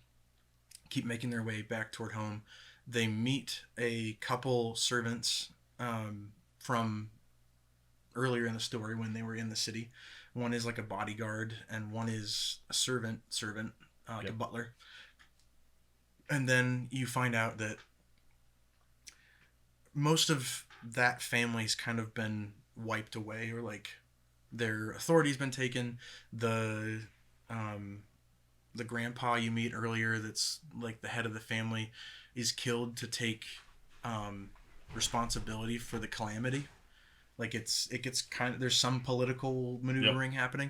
keep making their way back toward home. They meet a couple servants from earlier in the story when they were in the city. One is like a bodyguard, and one is a servant, like a butler. And then you find out that most of that family's kind of been wiped away, or like their authority's been taken. The grandpa you meet earlier, that's like the head of the family, is killed to take responsibility for the calamity. Like it gets kind of, there's some political maneuvering happening.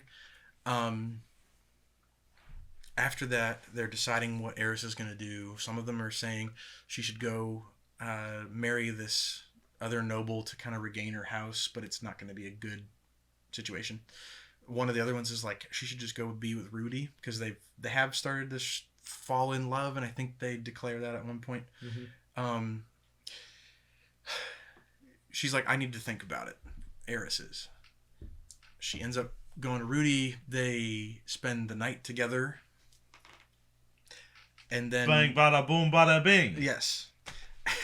After that, they're deciding what Eris is going to do. Some of them are saying she should go marry this other noble to kind of regain her house, but it's not going to be a good situation. One of the other ones is like she should just go be with Rudy because they have started to fall in love, and I think they declare that at one point. Mm-hmm. She's like, I need to think about it. Eris is. She ends up going to Rudy. They spend the night together. And then... Bang, bada, boom, bada, bing. Yes.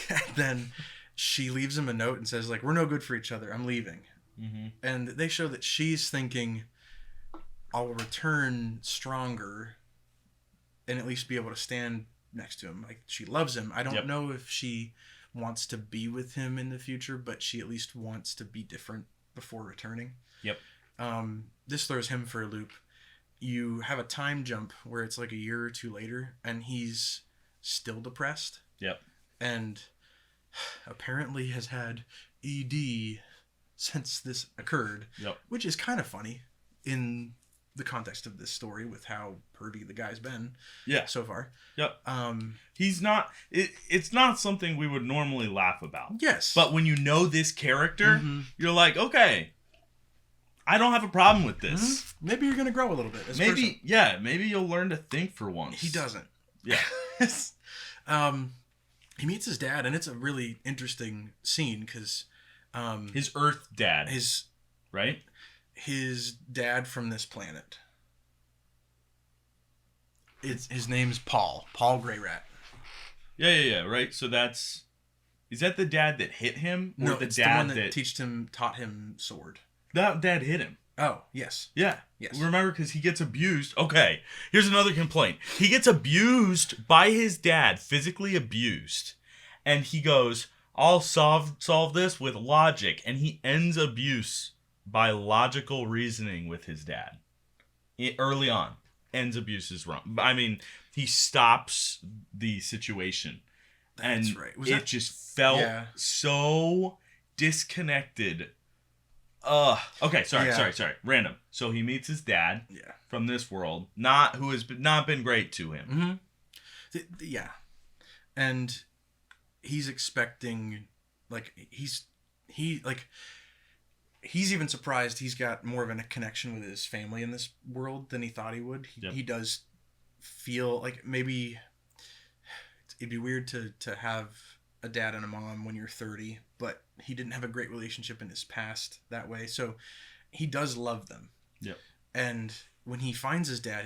And then she leaves him a note and says, like, we're no good for each other. I'm leaving. Mm-hmm. And they show that she's thinking, I'll return stronger and at least be able to stand next to him. Like, she loves him. I don't know if she wants to be with him in the future, but she at least wants to be different before returning. Yep. This throws him for a loop. You have a time jump where it's like a year or two later, and he's still depressed. Yep. And apparently has had ED since this occurred, Yep. which is kind of funny in the context of this story with how pervy the guy's been so far. Yep. He's not... It's not something we would normally laugh about. Yes. But when you know this character, you're like, okay, I don't have a problem with this. Maybe you're going to grow a little bit as a Maybe, person. yeah, maybe you'll learn to think for once. He doesn't. Yeah. He meets his dad, and it's a really interesting scene because... his Earth dad. Right? His dad from this planet. His name's Paul Grey Rat. Yeah, right? So that's... Is that the dad that hit him? Or No, the it's dad the one that taught him sword. That dad hit him. Oh, yes. Yeah. Yes. Remember, because he gets abused. Okay, here's another complaint. He gets abused by his dad, physically abused. And he goes, I'll solve this with logic. And he ends abuse by logical reasoning with his dad. Early on. Ends abuse is wrong. I mean, he stops the situation. That's and right. It just felt so disconnected. Okay, sorry. Random. So he meets his dad from this world, who has not been great to him. Yeah. And he's expecting, he's even surprised he's got more of a connection with his family in this world than he thought he would. He does feel like maybe it'd be weird to have a dad and a mom when you're 30, but he didn't have a great relationship in his past that way. So he does love them. Yep. And when he finds his dad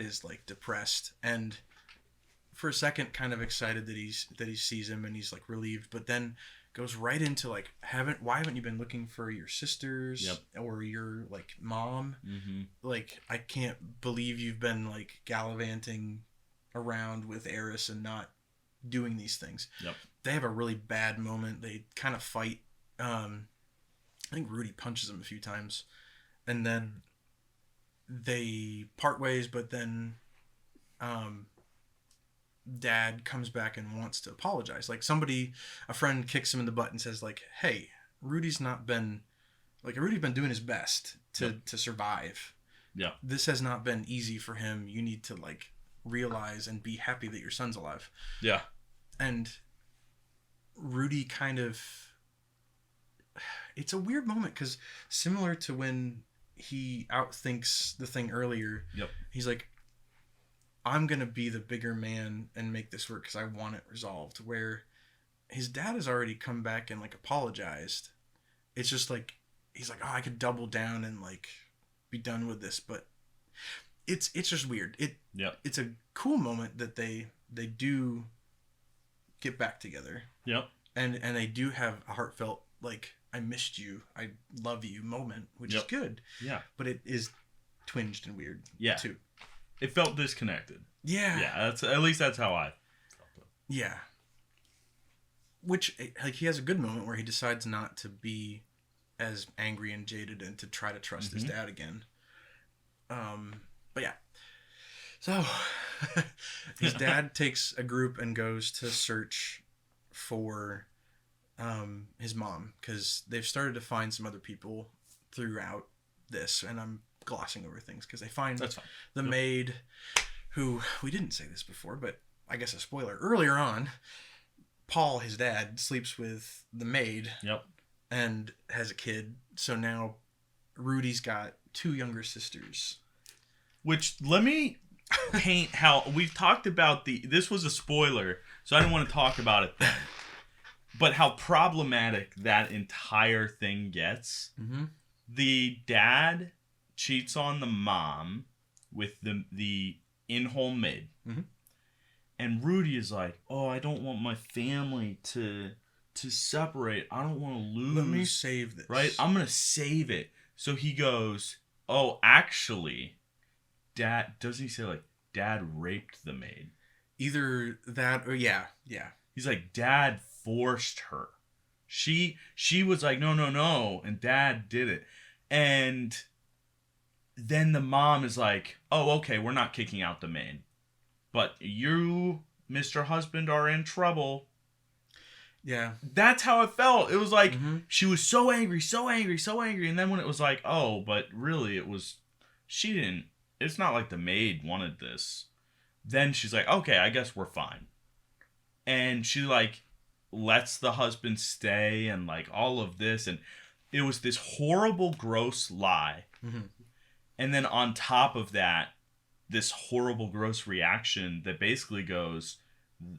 is like depressed and for a second kind of excited that he sees him and he's like relieved, but then goes right into like, why haven't you been looking for your sisters or your like mom? Like, I can't believe you've been like gallivanting around with Eris and not doing these things. They have a really bad moment. They kind of fight. I think Rudy punches him a few times, and then they part ways. But then, Dad comes back and wants to apologize. Like a friend kicks him in the butt and says, like, "Hey, Rudy's been doing his best to survive. Yeah, this has not been easy for him. You need to like realize and be happy that your son's alive." Yeah, and Rudy it's a weird moment because similar to when he outthinks the thing earlier, he's like, I'm going to be the bigger man and make this work because I want it resolved. Where his dad has already come back and like apologized. It's just like, he's like, oh, I could double down and like be done with this. But it's just weird. It's a cool moment that they do get back together. Yep. And they do have a heartfelt, like, I missed you, I love you moment, which is good. Yeah. But it is twinged and weird too. It felt disconnected. Yeah. Yeah, at least that's how I felt it. Yeah. Which, like, he has a good moment where he decides not to be as angry and jaded and to try to trust his dad again. But yeah. So, his dad takes a group and goes to search for his mom because they've started to find some other people throughout this, and I'm glossing over things because they find the maid, who, we didn't say this before, but I guess a spoiler, earlier on, Paul, his dad, sleeps with the maid and has a kid, so now Rudy's got 2 younger sisters. Which, let me paint how we've talked about this was a spoiler, so I didn't want to talk about it then. But how problematic that entire thing gets. The dad cheats on the mom with the in-home maid. And Rudy is like, oh, I don't want my family to separate. I don't want to lose. Let me save this. Right? I'm going to save it. So he goes, oh, actually, Dad, doesn't he say like, Dad raped the maid? Either that or yeah. He's like, Dad forced her. She was like, no, and Dad did it. And then the mom is like, oh, okay, we're not kicking out the maid. But you, Mr. Husband, are in trouble. Yeah. That's how it felt. It was like Mm-hmm. she was so angry, and then when it was like, oh, but really it was she didn't. It's not like the maid wanted this. Then she's like, okay, I guess we're fine, and she like lets the husband stay and like all of this, and it was this horrible, gross lie, Mm-hmm. and then on top of that, this horrible, gross reaction that basically goes,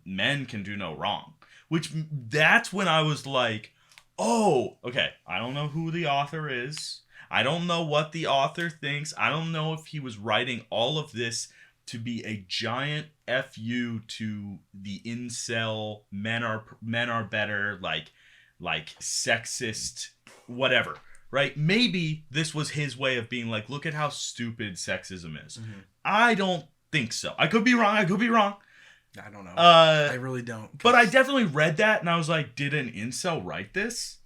men can do no wrong. Which, that's when I was like, oh, okay, I don't know who the author is. I don't know what the author thinks. I don't know if he was writing all of this to be a giant FU to the incel, men are better, like sexist, whatever. Right? Maybe this was his way of being like, look at how stupid sexism is. Mm-hmm. I don't think so. I could be wrong. I don't know. I really don't. But I definitely read that and I was like, did an incel write this?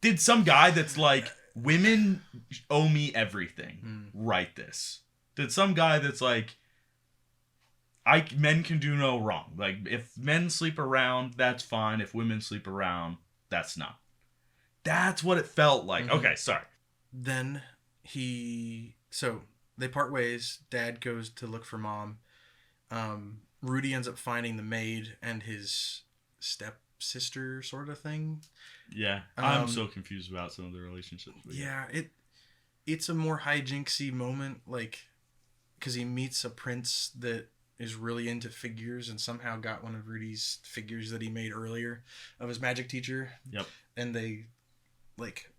Did some guy that's like, women owe me everything write this? Did some guy that's like, men can do no wrong. Like, if men sleep around, that's fine. If women sleep around, that's not. That's what it felt like. Mm-hmm. Okay, sorry. Then so they part ways. Dad goes to look for mom. Rudy ends up finding the maid and his stepsister sort of thing. Yeah, I'm so confused about some of the relationships. Yeah, it's a more hijinksy moment, like, because he meets a prince that is really into figures and somehow got one of Rudy's figures that he made earlier of his magic teacher. Yep. And they, like,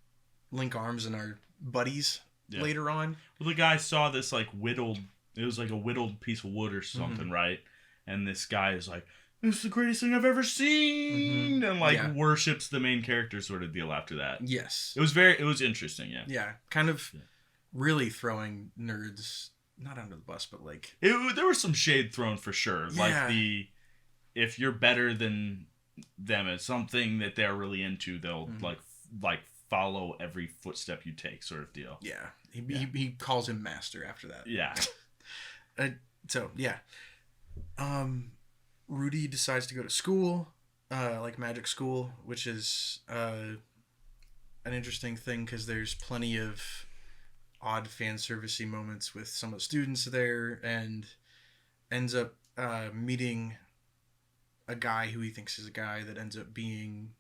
link arms and are buddies later on. Well, the guy saw this, like, it was like a whittled piece of wood or something, right? And this guy is like, this is the greatest thing I've ever seen! And, like, worships the main character sort of deal after that. Yes. It was interesting, yeah. Yeah, kind of really throwing nerds, not under the bus, but, like... there was some shade thrown for sure. Yeah. Like, if you're better than them at something that they're really into, they'll, like follow every footstep you take sort of deal. Yeah. He calls him master after that. Yeah. So, yeah. Rudy decides to go to school, like magic school, which is an interesting thing because there's plenty of odd fan servicey moments with some of the students there, and ends up meeting a guy who he thinks is a guy that ends up being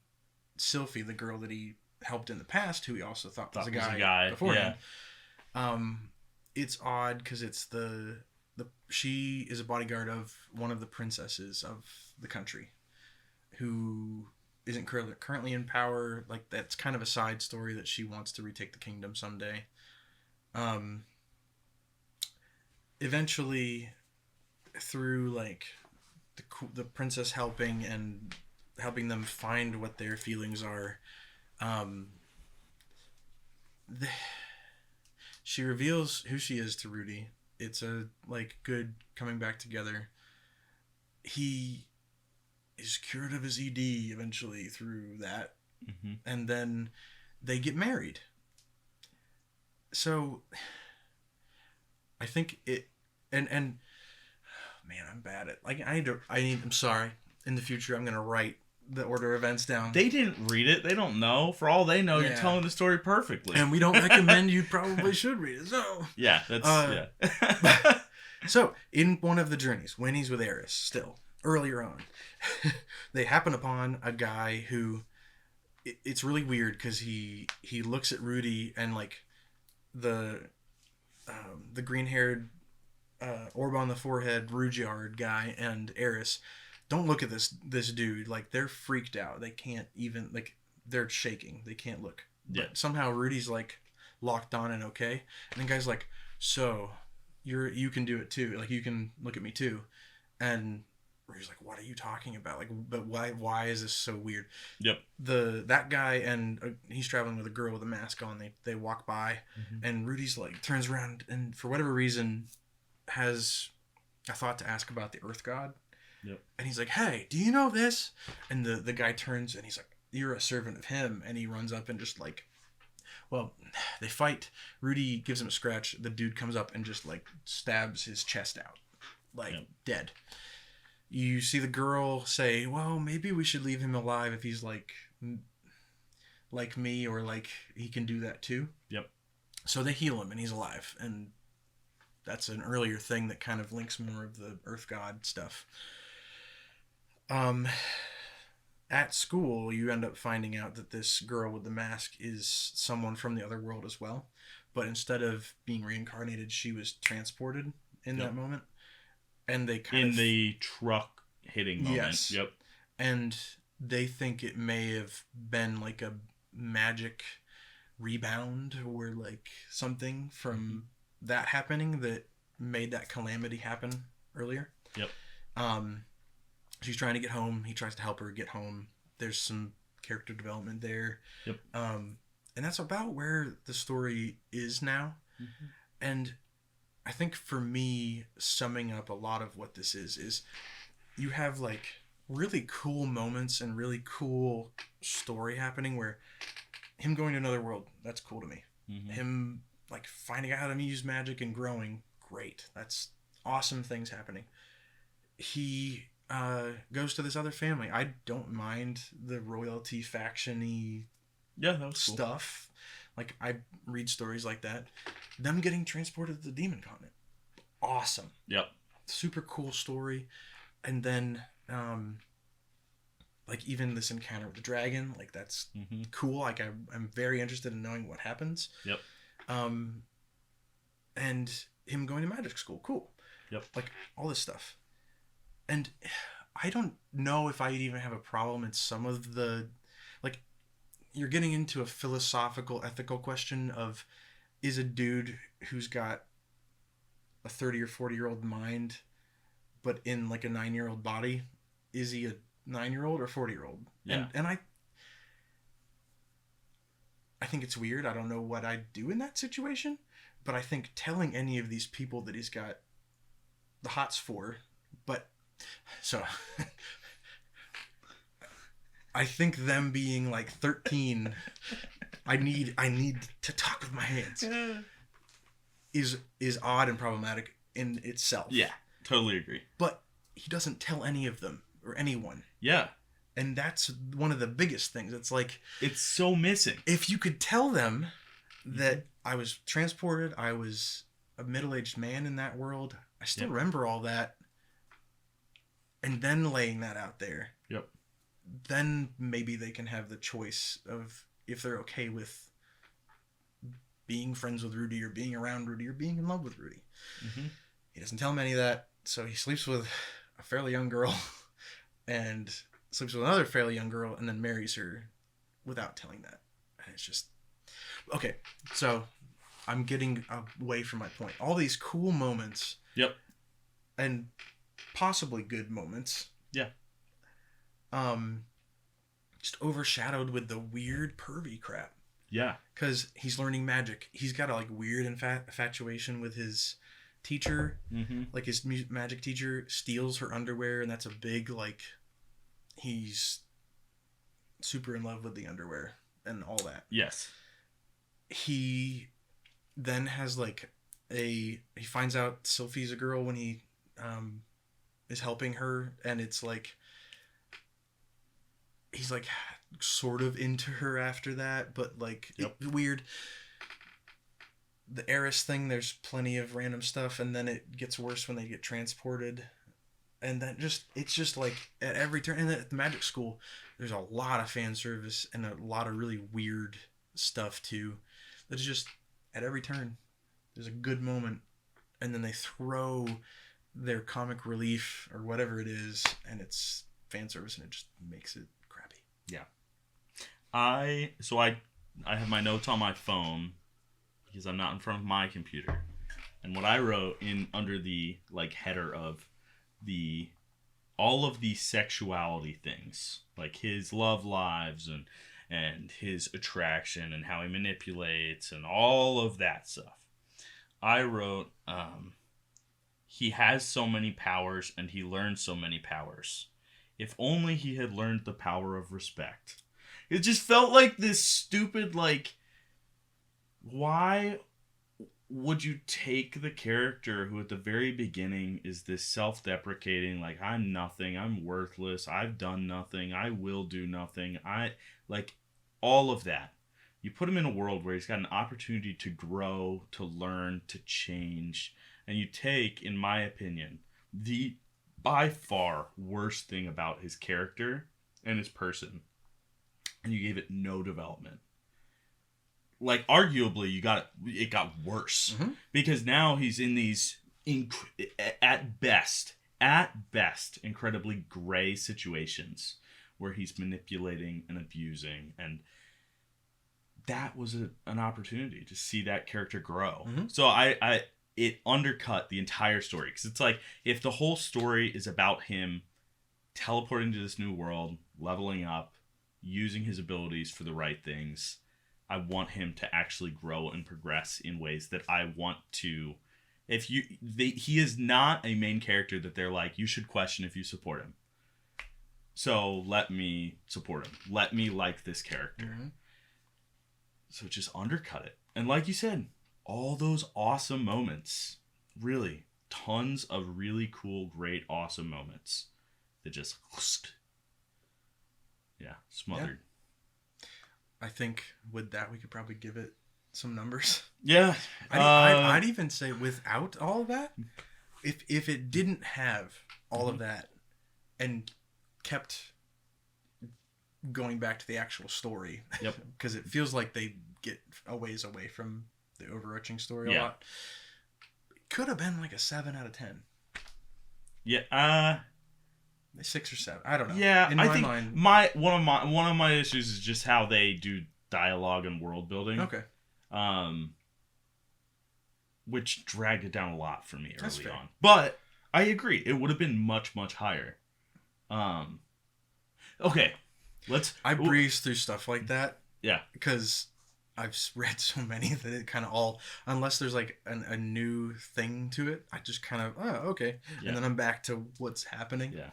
Sylphie, the girl that he helped in the past, who he also thought was a guy beforehand. Yeah. It's odd because it's she is a bodyguard of one of the princesses of the country who isn't currently in power. Like, that's kind of a side story that she wants to retake the kingdom someday. Eventually, through like the princess helping them find what their feelings are, she reveals who she is to Rudy. It's a like good coming back together. He is cured of his ED eventually through that, and then they get married. So I think it and man, I'm bad at I'm sorry. In the future, I'm gonna write the order of events down. They didn't read it. They don't know. For all they know, you're telling the story perfectly. And we don't recommend you probably should read it. So yeah, that's So in one of the journeys, when he's with Eris, still earlier on, they happen upon a guy who it's really weird because he looks at Rudy and like the green-haired orb on the forehead Rudyard guy and Eris don't look at this dude. Like, they're freaked out. They can't even, like, they're shaking. They can't look. But somehow Rudy's like locked on and okay. And the guy's like, so you can do it too. Like, you can look at me too. And Rudy's like, what are you talking about? Like, but why is this so weird? Yep. That guy and he's traveling with a girl with a mask on. They walk by and Rudy's like turns around and for whatever reason has a thought to ask about the Earth God. Yep. And he's like, hey, do you know this? And the guy turns and he's like, you're a servant of him. And he runs up and just like, well, they fight. Rudy gives him a scratch. The dude comes up and just like stabs his chest out. Like, dead. You see the girl say, well, maybe we should leave him alive if he's like me, or like he can do that too. Yep. So they heal him and he's alive. And that's an earlier thing that kind of links more of the Earth God stuff. At school, you end up finding out that this girl with the mask is someone from the other world as well. But instead of being reincarnated, she was transported in that moment. And they kind of... the truck hitting moment. Yes. Yep. And they think it may have been like a magic rebound or like something from that happening that made that calamity happen earlier. Yep. She's trying to get home. He tries to help her get home. There's some character development there. Yep. And that's about where the story is now. Mm-hmm. And I think for me, summing up a lot of what this is you have like really cool moments and really cool story happening where him going to another world, that's cool to me. Mm-hmm. Him like finding out how to use magic and growing, great. That's awesome things happening. He goes to this other family. I don't mind the royalty faction-y stuff. Cool. Like, I read stories like that. Them getting transported to the demon continent. Awesome. Yep. Super cool story. And then, like, even this encounter with the dragon, like, that's cool. Like, I'm very interested in knowing what happens. Yep. And him going to magic school. Cool. Yep. Like, all this stuff. And I don't know if I'd even have a problem in some of the... Like, you're getting into a philosophical, ethical question of, is a dude who's got a 30 or 40-year-old mind, but in, like, a 9-year-old body, is he a 9-year-old or 40-year-old? Yeah. And I think it's weird. I don't know what I'd do in that situation, but I think telling any of these people that he's got the hots for... But... So, I think them being like 13, I need to talk with my hands, is odd and problematic in itself. Yeah, totally agree. But he doesn't tell any of them or anyone. Yeah. And that's one of the biggest things. It's like... It's so missing. If you could tell them that I was transported, I was a middle-aged man in that world, I still remember all that. And then laying that out there. Yep. Then maybe they can have the choice of if they're okay with being friends with Rudy or being around Rudy or being in love with Rudy. Mm-hmm. He doesn't tell them any of that. So he sleeps with a fairly young girl and sleeps with another fairly young girl and then marries her without telling that. And it's just... Okay, so I'm getting away from my point. All these cool moments. Yep. And... possibly good moments. Yeah. Just overshadowed with the weird pervy crap. Yeah. Because he's learning magic. He's got a like weird infatuation with his teacher. Mm-hmm. Like his magic teacher steals her underwear, and that's a big like... He's super in love with the underwear and all that. Yes. He then has like he finds out Sophie's a girl when he... is helping her, and it's like he's like sort of into her after that, but like weird. The heiress thing, there's plenty of random stuff, and then it gets worse when they get transported, and then it's just like at every turn. And at the magic school, there's a lot of fan service and a lot of really weird stuff too. That's just at every turn. There's a good moment, and then they throw their comic relief or whatever it is, and it's fan service, and it just makes it crappy. Yeah. I have my notes on my phone because I'm not in front of my computer, and what I wrote in under the like header of all of the sexuality things, like his love lives and his attraction and how he manipulates and all of that stuff. I wrote he has so many powers, and he learned so many powers. If only he had learned the power of respect. It just felt like this stupid, like, why would you take the character who at the very beginning is this self-deprecating, like, I'm nothing, I'm worthless, I've done nothing, I will do nothing, like, all of that. You put him in a world where he's got an opportunity to grow, to learn, to change, and you take, in my opinion, the by far worst thing about his character and his person, and you gave it no development. Like, arguably, it got worse. Mm-hmm. Because now he's in these, at best, incredibly gray situations where he's manipulating and abusing. And that was an opportunity to see that character grow. Mm-hmm. So it undercut the entire story. Because it's like, if the whole story is about him teleporting to this new world, leveling up, using his abilities for the right things, I want him to actually grow and progress in ways that I want to. He is not a main character that they're like, you should question if you support him. So let me support him. Let me like this character. Mm-hmm. So just undercut it. And like you said, all those awesome moments, really, tons of really cool, great, awesome moments that just, smothered. Yeah. I think with that, we could probably give it some numbers. Yeah. I'd even say without all of that, if it didn't have all of that and kept going back to the actual story, because it feels like they get a ways away from the overarching story a lot, it could have been like a 7 out of 10. Yeah. 6 or 7. I don't know. Yeah, in I my think mind, one of my issues is just how they do dialogue and world building. Okay. Which dragged it down a lot for me That's early fair. on. But I agree, it would have been much, much higher. Okay, I breeze through stuff like that. Yeah, because I've read so many that it kind of all, unless there's like a new thing to it, I just kind of, okay. Yeah. And then I'm back to what's happening. Yeah.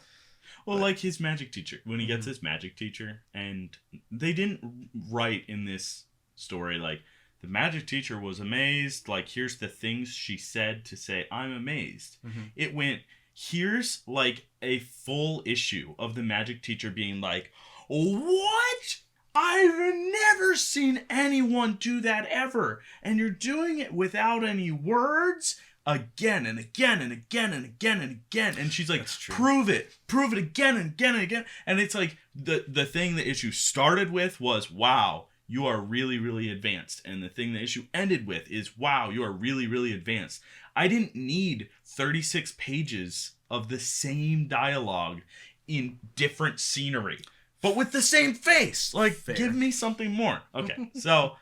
Well, like his magic teacher, when he gets his magic teacher, and they didn't write in this story, like, the magic teacher was amazed, like, here's the things she said to say, I'm amazed. Mm-hmm. It went, here's, like, a full issue of the magic teacher being like, what? I've never seen anyone do that ever. And you're doing it without any words again and again and again and again and again. And she's like, prove it again and again and again. And it's like the thing the issue started with was, wow, you are really, really advanced. And the thing the issue ended with is, wow, you are really, really advanced. I didn't need 36 pages of the same dialogue in different scenery, but with the same face. Like, fair. Give me something more. Okay, so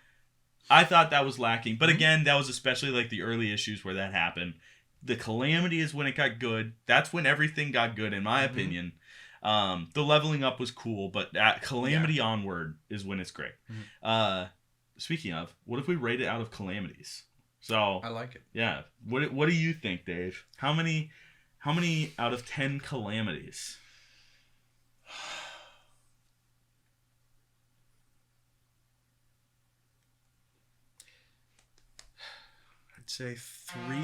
I thought that was lacking. But again, that was especially like the early issues where that happened. The Calamity is when it got good. That's when everything got good, in my opinion. The leveling up was cool, but at Calamity onward is when it's great. Speaking of, what if we rate it out of calamities? So I like it. Yeah. What do you think, Dave? How many out of 10 calamities? I'd say 3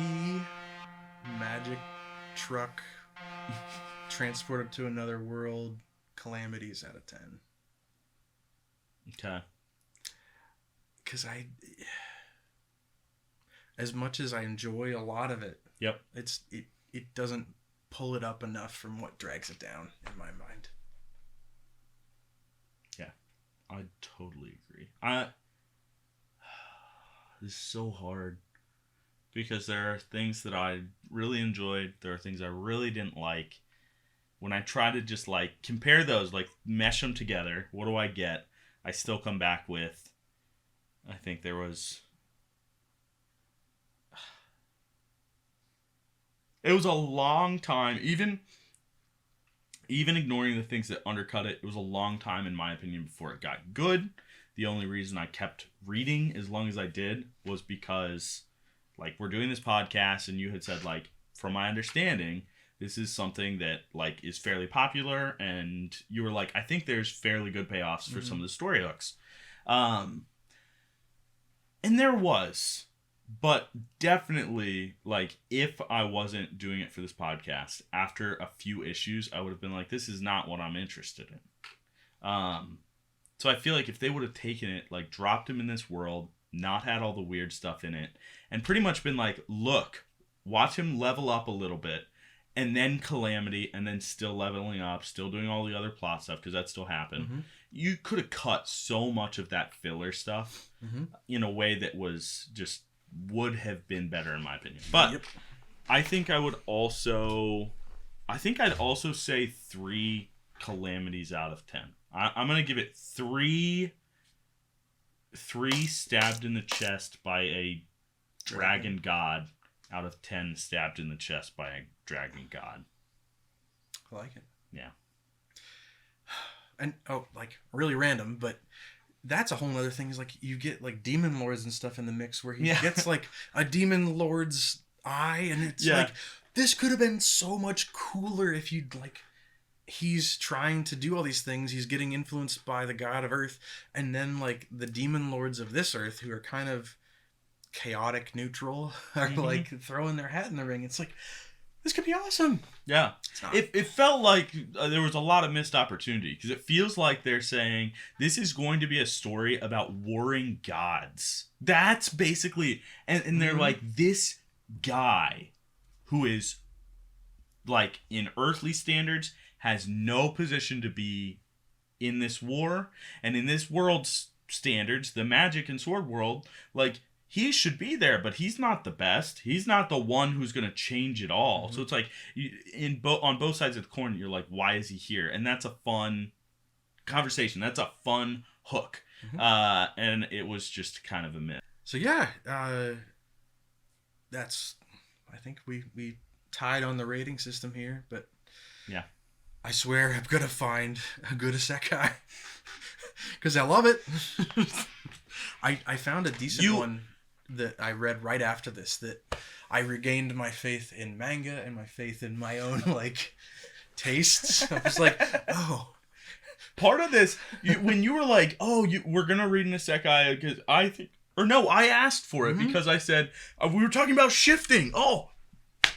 magic truck transported to another world calamities out of 10. Okay. Because as much as I enjoy a lot of it, it doesn't pull it up enough from what drags it down in my mind. Yeah, I totally agree. This is so hard because there are things that I really enjoyed. There are things I really didn't like. When I try to just like compare those, like mesh them together, what do I get? I still come back with, I think there was, it was a long time, even ignoring the things that undercut it, it was a long time in my opinion before it got good. The only reason I kept reading as long as I did was because, like, we're doing this podcast and you had said, like, from my understanding, this is something that, like, is fairly popular, and you were like, I think there's fairly good payoffs for some of the story hooks. And there was. But definitely, like, if I wasn't doing it for this podcast, after a few issues, I would have been like, this is not what I'm interested in. So I feel like if they would have taken it, like, dropped him in this world, not had all the weird stuff in it, and pretty much been like, look, watch him level up a little bit, and then Calamity, and then still leveling up, still doing all the other plot stuff, because that still happened. Mm-hmm. You could have cut so much of that filler stuff in a way that was just would have been better in my opinion. But I think I'd also say 3 Calamities out of 10. I'm gonna give it 3 stabbed in the chest by a dragon god out of 10 stabbed in the chest by a dragon god. I like it. Yeah. And like really random, but that's a whole other thing. Is like you get like demon lords and stuff in the mix where he gets like a demon lord's eye, and it's like this could have been so much cooler if you'd like. He's trying to do all these things. He's getting influenced by the god of Earth, and then like the demon lords of this Earth, who are kind of chaotic neutral, are like throwing their hat in the ring. It's like this could be awesome. Yeah. It felt like there was a lot of missed opportunity because it feels like they're saying this is going to be a story about warring gods. That's basically, and they're like, this guy who is like in earthly standards has no position to be in this war, and in this world's standards, the magic and sword world, like he should be there, but he's not the best. He's not the one who's going to change it all. So it's like on both sides of the coin, you're like, why is he here? And that's a fun conversation. That's a fun hook. And it was just kind of a myth. So yeah, that's, I think we tied on the rating system here, but yeah, I swear I'm going to find a good isekai because I love it. I found a decent one that I read right after this that I regained my faith in manga and my faith in my own like tastes. I was like, oh, part of this when you were like, oh, we're gonna read an isekai because I think, or no, I asked for it because I said we were talking about shifting. Oh,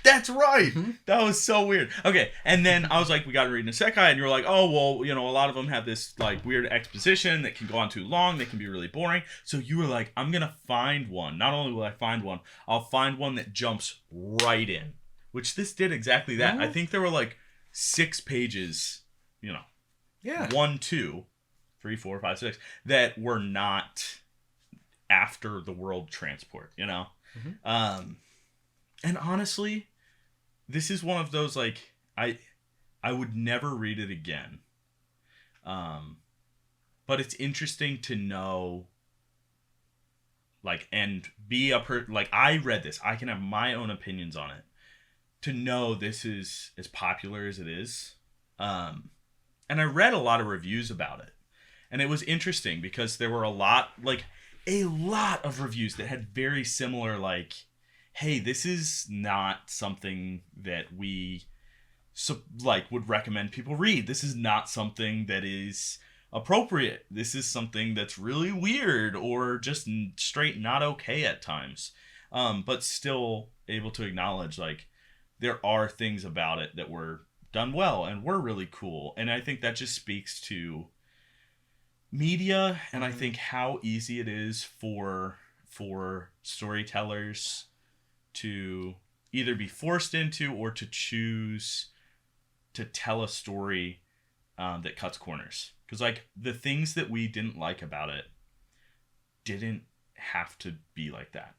that's right. That was so weird. Okay, and then I was like, we got to read an isekai, and you're like, oh, well, you know, a lot of them have this like weird exposition that can go on too long. They can be really boring. So you were like, I'm gonna find one. Not only will I find one, I'll find one that jumps right in. Which this did exactly that. I think there were like 6 pages, you know, 1, 2, 3, 4, 5, 6 that were not after the world transport. You know, and honestly, this is one of those, like, I would never read it again. But it's interesting to know, like, and be like, I read this. I can have my own opinions on it. To know this is as popular as it is. And I read a lot of reviews about it. And it was interesting because there were a lot of reviews that had very similar, like, hey, this is not something that we would recommend people read. This is not something that is appropriate. This is something that's really weird or just straight not okay at times. But still able to acknowledge, like, there are things about it that were done well and were really cool. And I think that just speaks to media, and I think how easy it is for storytellers to either be forced into or to choose to tell a story that cuts corners. Because, like, the things that we didn't like about it didn't have to be like that.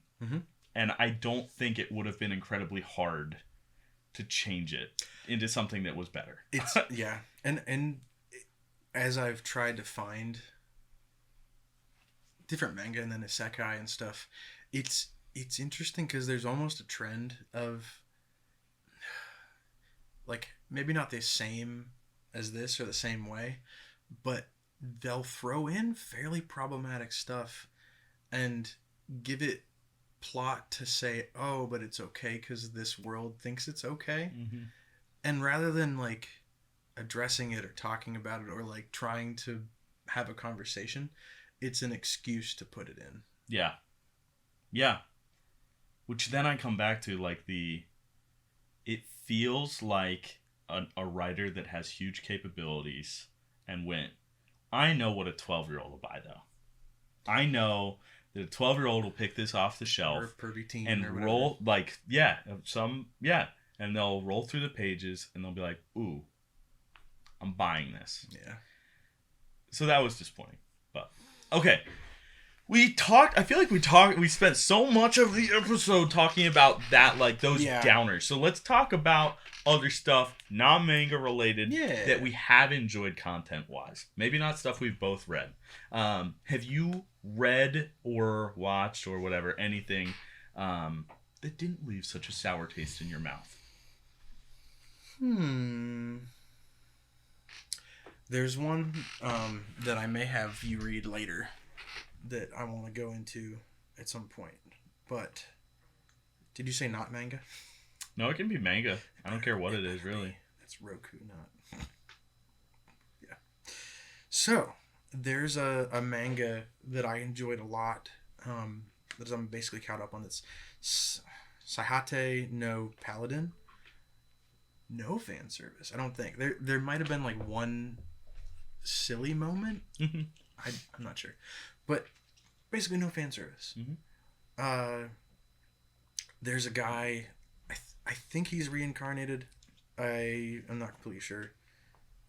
And I don't think it would have been incredibly hard to change it into something that was better. It's yeah. And as I've tried to find different manga and then isekai and stuff, it's interesting because there's almost a trend of, like, maybe not the same as this or the same way, but they'll throw in fairly problematic stuff and give it plot to say, oh, but it's okay because this world thinks it's okay. And rather than, like, addressing it or talking about it or, like, trying to have a conversation, it's an excuse to put it in. Yeah. which then I come back to like it feels like a writer that has huge capabilities and went, I know what a 12-year-old will buy though. I know that a 12-year-old will pick this off the shelf or pervy teen and or whatever. roll and they'll roll through the pages and they'll be like, ooh, I'm buying this. Yeah. So that was disappointing. But okay. We spent so much of the episode talking about that, like those downers. So let's talk about other stuff, non-manga related, that we have enjoyed content-wise. Maybe not stuff we've both read. Have you read or watched or whatever, anything that didn't leave such a sour taste in your mouth? There's one that I may have you read later that I want to go into at some point. But did you say not manga? No, it can be manga. I don't care what it is, really. That's Roku, not. Yeah. So, there's a manga that I enjoyed a lot that I'm basically caught up on. It's Saihate no Paladin. No fan service, I don't think. There might have been like one silly moment. I'm not sure. But basically no fan service. There's a guy, I think he's reincarnated. I'm not completely sure.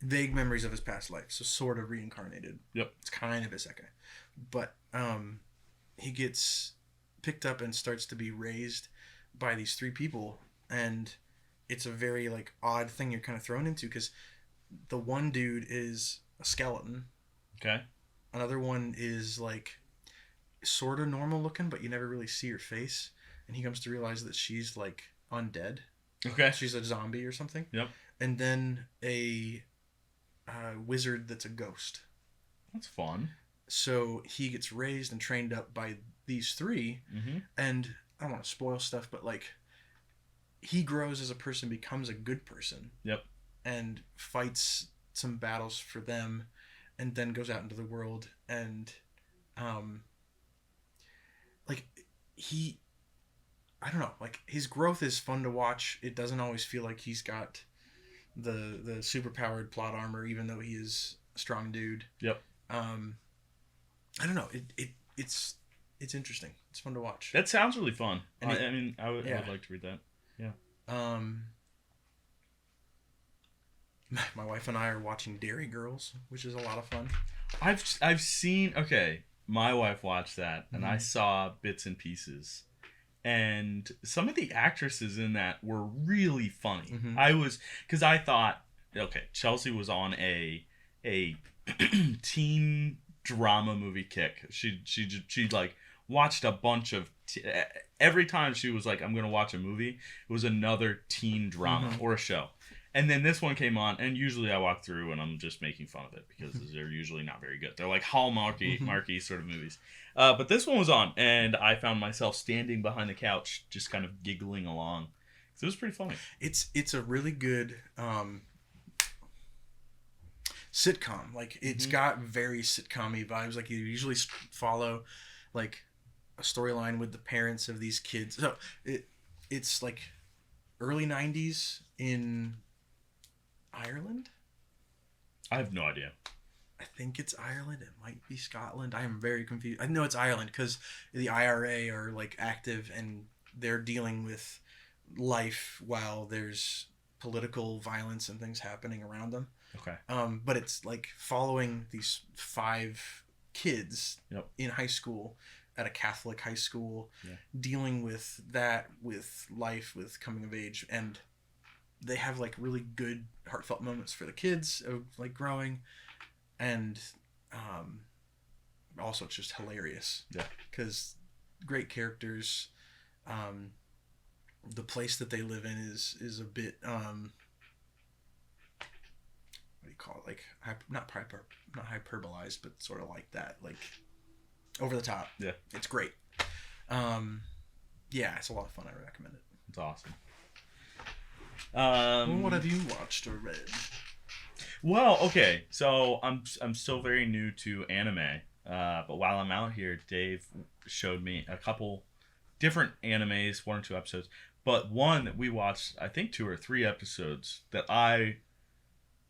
Vague memories of his past life, so sort of reincarnated. Yep. It's kind of his second. But he gets picked up and starts to be raised by these three people, and it's a very like odd thing you're kind of thrown into, because the one dude is a skeleton. Okay. Another one is like sort of normal looking, but you never really see her face. And he comes to realize that she's like undead. Okay. She's a zombie or something. Yep. And then a wizard that's a ghost. That's fun. So he gets raised and trained up by these three. And I don't want to spoil stuff, but like he grows as a person, becomes a good person. Yep. And fights some battles for them. And then goes out into the world and, like, I don't know, like, his growth is fun to watch. It doesn't always feel like he's got the super-powered plot armor, even though he is a strong dude. Yep. I don't know. It's interesting. It's fun to watch. That sounds really fun. And I would like to read that. Yeah. My wife and I are watching Dairy Girls, which is a lot of fun. I've seen. Okay, my wife watched that, and I saw bits and pieces, and some of the actresses in that were really funny. Because I thought, okay, Chelsea was on a teen drama movie kick. She like watched a bunch of every time she was like, I'm gonna watch a movie, it was another teen drama or a show. And then this one came on, and usually I walk through and I'm just making fun of it because they're usually not very good. They're like Hallmarky sort of movies. But this one was on, and I found myself standing behind the couch just kind of giggling along. So it was pretty funny. It's a really good sitcom. Like, it's got very sitcom-y vibes. Like, you usually follow like a storyline with the parents of these kids. So it's like early 90s in Ireland? I have no idea. I think it's Ireland. It might be Scotland. I am very confused. I know it's Ireland because the IRA are like active and they're dealing with life while there's political violence and things happening around them. Okay. But it's like following these 5 kids in high school at a Catholic high school, dealing with that, with life, with coming of age, and they have like really good heartfelt moments for the kids of like growing, and also it's just hilarious because great characters. The place that they live in is a bit what do you call it, like not hyperbolized, but sort of like that, like over the top. It's great. It's a lot of fun. I recommend it. It's awesome. What have you watched or read? Well, okay, so I'm still very new to anime, but while I'm out here, Dave showed me a couple different animes, 1 or 2 episodes, but one that we watched, I think 2 or 3 episodes that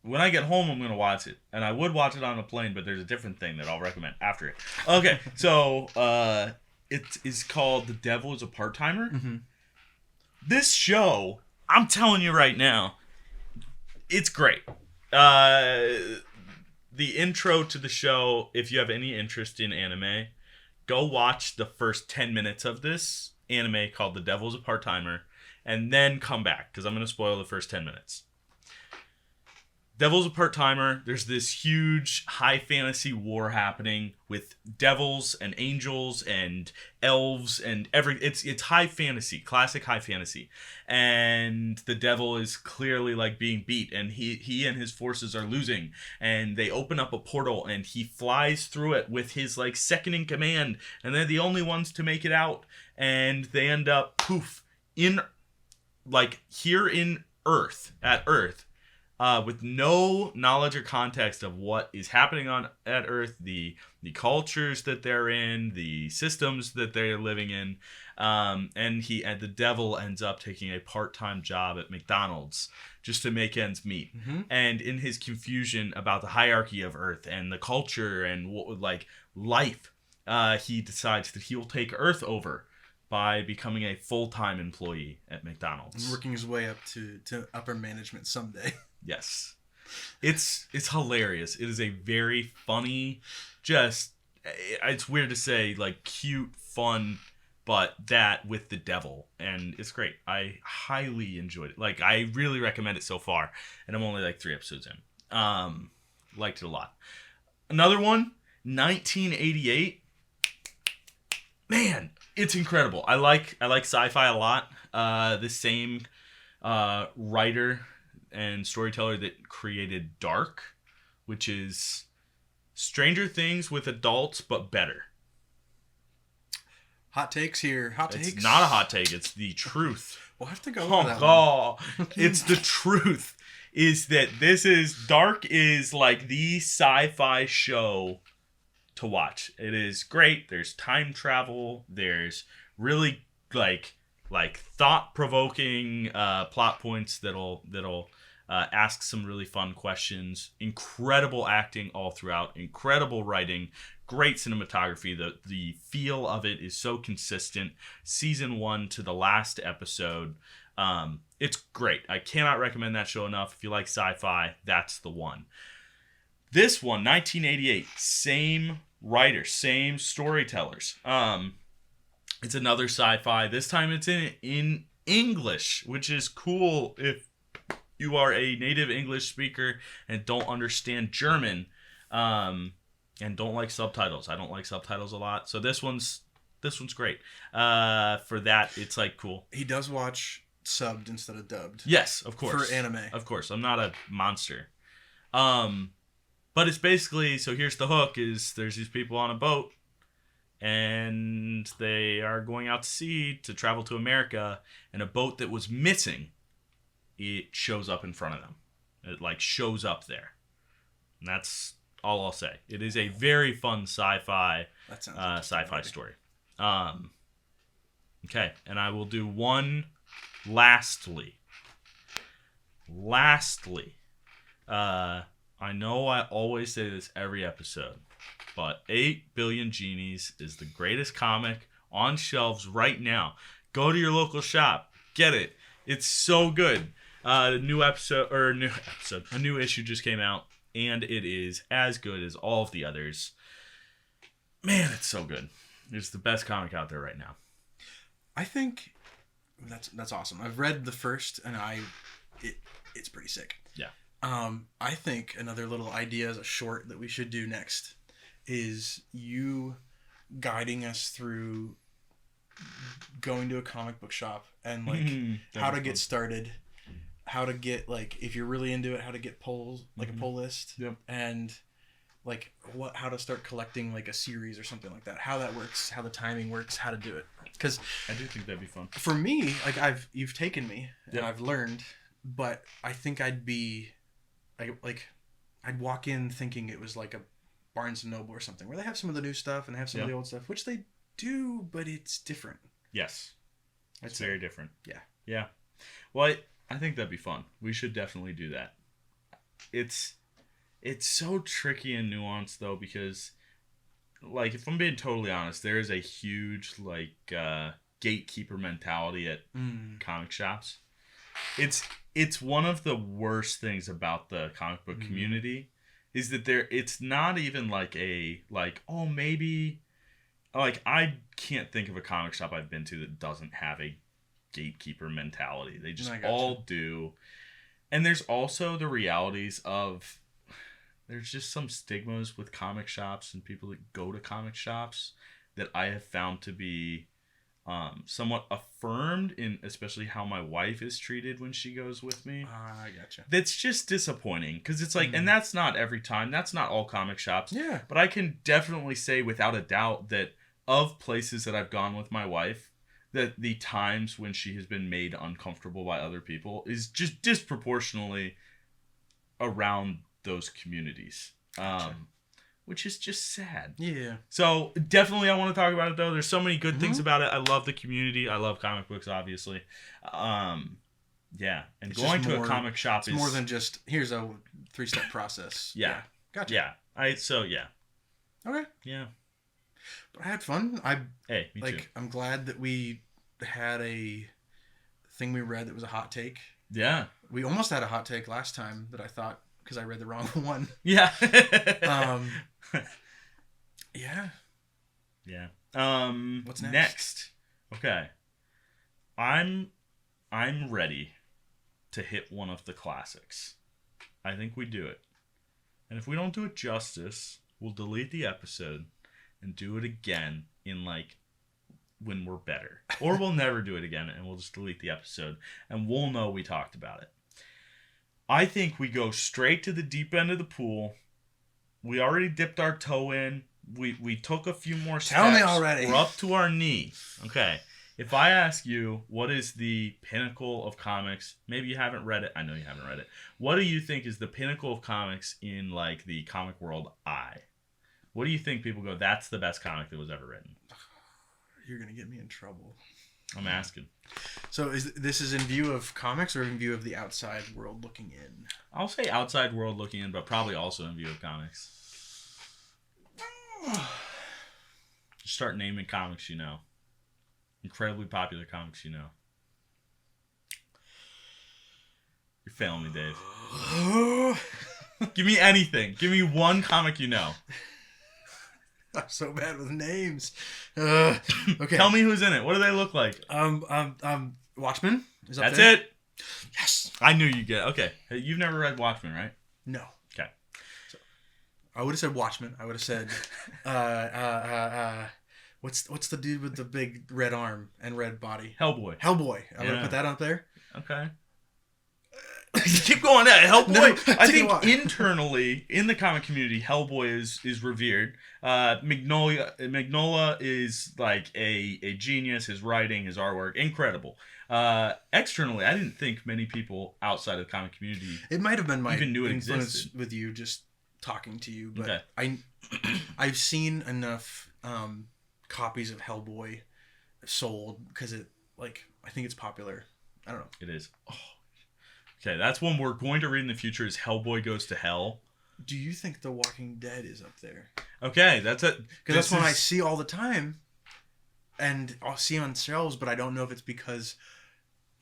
when I get home, I'm going to watch it. And I would watch it on a plane, but there's a different thing that I'll recommend after it. Okay, so it is called The Devil is a Part-Timer. Mm-hmm. This show, I'm telling you right now, it's great. The intro to the show, if you have any interest in anime, go watch the first 10 minutes of this anime called The Devil is a Part-Timer, and then come back, because I'm going to spoil the first 10 minutes. Devil's a part-timer. There's this huge high fantasy war happening with devils and angels and elves and it's high fantasy, classic high fantasy. And the devil is clearly like being beat, and he and his forces are losing, and they open up a portal and he flies through it with his like second in command, and they're the only ones to make it out, and they end up poof in like here in at Earth. With no knowledge or context of what is happening at Earth, the cultures that they're in, the systems that they're living in, and the devil ends up taking a part-time job at McDonald's just to make ends meet. Mm-hmm. And in his confusion about the hierarchy of Earth and the culture and like life, he decides that he will take Earth over by becoming a full-time employee at McDonald's, working his way up to upper management someday. Yes. It's hilarious. It is a very funny, just, it's weird to say, like, cute, fun, but that with the devil. And it's great. I highly enjoyed it. Like, I really recommend it so far. And I'm only like 3 episodes in. Liked it a lot. Another one, 1988. Man, it's incredible. I like sci-fi a lot. The same writer and storyteller that created Dark, which is Stranger Things with adults but better. Hot takes here. Hot takes. It's not a hot take. It's the truth. We'll have to go over that one. It's the truth. Is that Dark is like the sci-fi show to watch. It is great. There's time travel. There's really like thought-provoking plot points that'll ask some really fun questions. Incredible acting all throughout. Incredible writing. Great cinematography. The feel of it is so consistent. Season 1 to the last episode. It's great. I cannot recommend that show enough. If you like sci-fi, that's the one. This one, 1988, same writer, same storytellers. It's another sci-fi. This time it's in English, which is cool if you are a native English speaker and don't understand German, and don't like subtitles. I don't like subtitles a lot, so this one's great. For that, it's like cool. He does watch subbed instead of dubbed. Yes, of course. For anime. Of course. I'm not a monster. But it's basically, so here's the hook, is there's these people on a boat, and they are going out to sea to travel to America, and a boat that was missing, it shows up in front of them. It like shows up there. And that's all I'll say. It is a very fun sci-fi story. Okay, and I will do one lastly. I know I always say this every episode, but 8 Billion Genies is the greatest comic on shelves right now. Go to your local shop. Get it. It's so good. A new issue just came out, and it is as good as all of the others. Man, it's so good. It's the best comic out there right now. I think that's awesome. I've read the first, and it's pretty sick. Yeah. I think another little idea as a short that we should do next is you guiding us through going to a comic book shop and like how to get started, how to get, like, if you're really into it, how to get polls, like a poll list, and like how to start collecting like a series or something like that, how that works, how the timing works, how to do it. Because I do think that'd be fun. For me, like you've taken me and I've learned, but I think I'd walk in thinking it was like a Barnes & Noble or something where they have some of the new stuff and have some of the old stuff, which they do, but it's different. Yes. It's very different. Yeah. Yeah. Well, I think that'd be fun. We should definitely do that. It's so tricky and nuanced though, because like if I'm being totally honest, there is a huge like gatekeeper mentality at comic shops. It's one of the worst things about the comic book community is that it's not even like oh maybe like I can't think of a comic shop I've been to that doesn't have a gatekeeper mentality. They just all do. And there's also the realities of there's just some stigmas with comic shops and people that go to comic shops that I have found to be somewhat affirmed in especially how my wife is treated when she goes with me. I gotcha. That's just disappointing because it's like, and that's not every time. That's not all comic shops. Yeah. But I can definitely say without a doubt that of places that I've gone with my wife, that the times when she has been made uncomfortable by other people is just disproportionately around those communities. Gotcha. Which is just sad. Yeah. So definitely I want to talk about it though. There's so many good things about it. I love the community. I love comic books, obviously. Yeah. And it's going to a comic shop is more than just here's a 3-step process. Yeah. Gotcha. Yeah. Yeah. Okay. Yeah. But I had fun. Me too. I'm glad that we had a thing we read that was a hot take. Yeah. We almost had a hot take last time that I thought because I read the wrong one. Yeah. Yeah. Yeah. What's next? Okay. I'm ready to hit one of the classics. I think we do it. And if we don't do it justice, we'll delete the episode and do it again in like when we're better. Or we'll never do it again and we'll just delete the episode and we'll know we talked about it. I think we go straight to the deep end of the pool. We already dipped our toe in. We took a few more steps. Tell me already. We're up to our knee. Okay. If I ask you, what is the pinnacle of comics? Maybe you haven't read it. I know you haven't read it. What do you think is the pinnacle of comics in like the comic world eye? What do you think people go, that's the best comic that was ever written? You're going to get me in trouble. I'm asking. So this is in view of comics or in view of the outside world looking in? I'll say outside world looking in, but probably also in view of comics. Just start naming comics you know. Incredibly popular comics you know. You're failing me, Dave. Give me anything. Give me one comic you know. I'm so bad with names. Okay. Tell me who's in it. What do they look like? Watchmen is up That's there. it. Yes. I knew you'd get it. Okay. Hey, you've never read Watchmen, right? No. Okay. So, I would have said Watchmen. I would have said, what's the dude with the big red arm and red body? Hellboy. I'm gonna put that up there. Okay. Keep going. Hellboy. No, I think internally in the comic community, Hellboy is revered. Mignola is like a genius. His writing, his artwork, incredible. Externally, I didn't think many people outside of the comic community. It might have been my even knew it influence existed. With you just talking to you, but okay. I've seen enough copies of Hellboy sold because I think it's popular. I don't know. It is. Oh. Okay, that's one we're going to read in the future is Hellboy Goes to Hell. Do you think The Walking Dead is up there? Okay, that's it. Because that's one I see all the time. And I'll see on shelves, but I don't know if it's because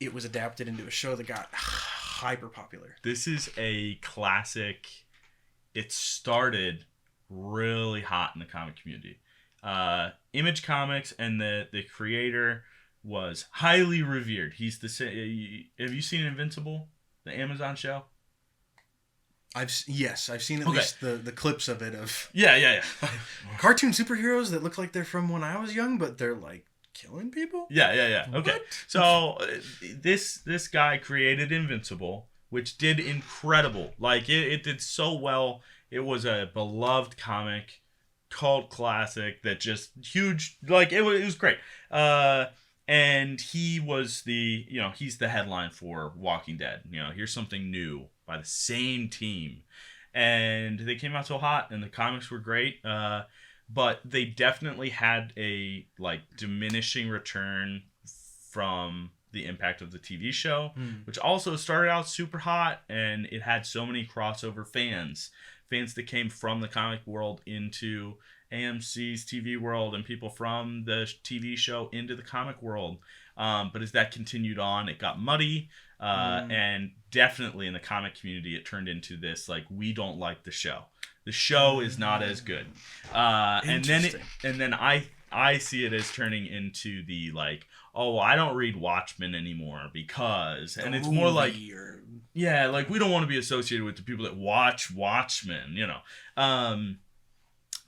it was adapted into a show that got hyper popular. This is a classic. It started really hot in the comic community. Image Comics and the creator was highly revered. He's have you seen Invincible? The Amazon show? I've seen at least the clips of it Yeah. Cartoon superheroes that look like they're from when I was young, but they're like killing people? Yeah. What? Okay. So this guy created Invincible, which did incredible. Like it did so well. It was a beloved comic, cult classic that just huge, like it was great. And he was he's the headline for Walking Dead. Here's something new by the same team. And they came out so hot and the comics were great. but they definitely had a like diminishing return from the impact of the TV show, which also started out super hot, and it had so many crossover fans that came from the comic world into AMC's TV world, and people from the TV show into the comic world. But as that continued on, it got muddy, and definitely in the comic community, it turned into this like, we don't like the show. The show is not as good, and then I see it as turning into the like, oh, I don't read Watchmen anymore because, and it's more like, yeah, like we don't want to be associated with the people that watch Watchmen, you know.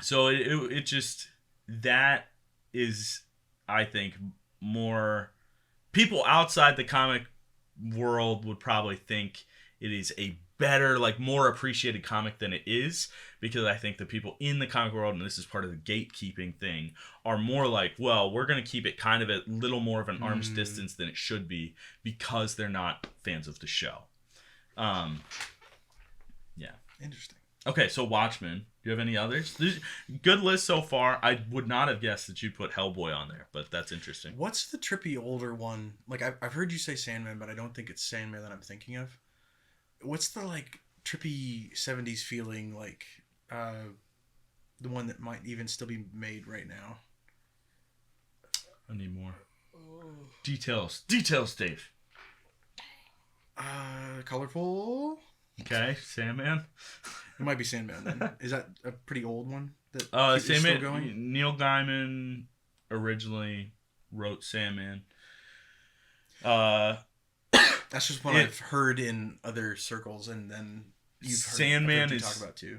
So it just, that is, I think, more people outside the comic world would probably think it is a better, like more appreciated comic than it is, because I think the people in the comic world, and this is part of the gatekeeping thing, are more like, well, we're going to keep it kind of a little more of an arm's distance than it should be, because they're not fans of the show. Yeah. Interesting. Okay, so Watchmen. Do you have any others? Good list so far. I would not have guessed that you'd put Hellboy on there, but that's interesting. What's the trippy older one? Like, I've heard you say Sandman, but I don't think it's Sandman that I'm thinking of. What's the, like, trippy 70s feeling, like, the one that might even still be made right now? I need more. Details, Dave. Colorful? Okay, Sandman. It might be Sandman then. Is that a pretty old one that is Sandman, still going? Neil Gaiman originally wrote Sandman. That's just what I've heard in other circles, and then you've heard Sandman you talk about too.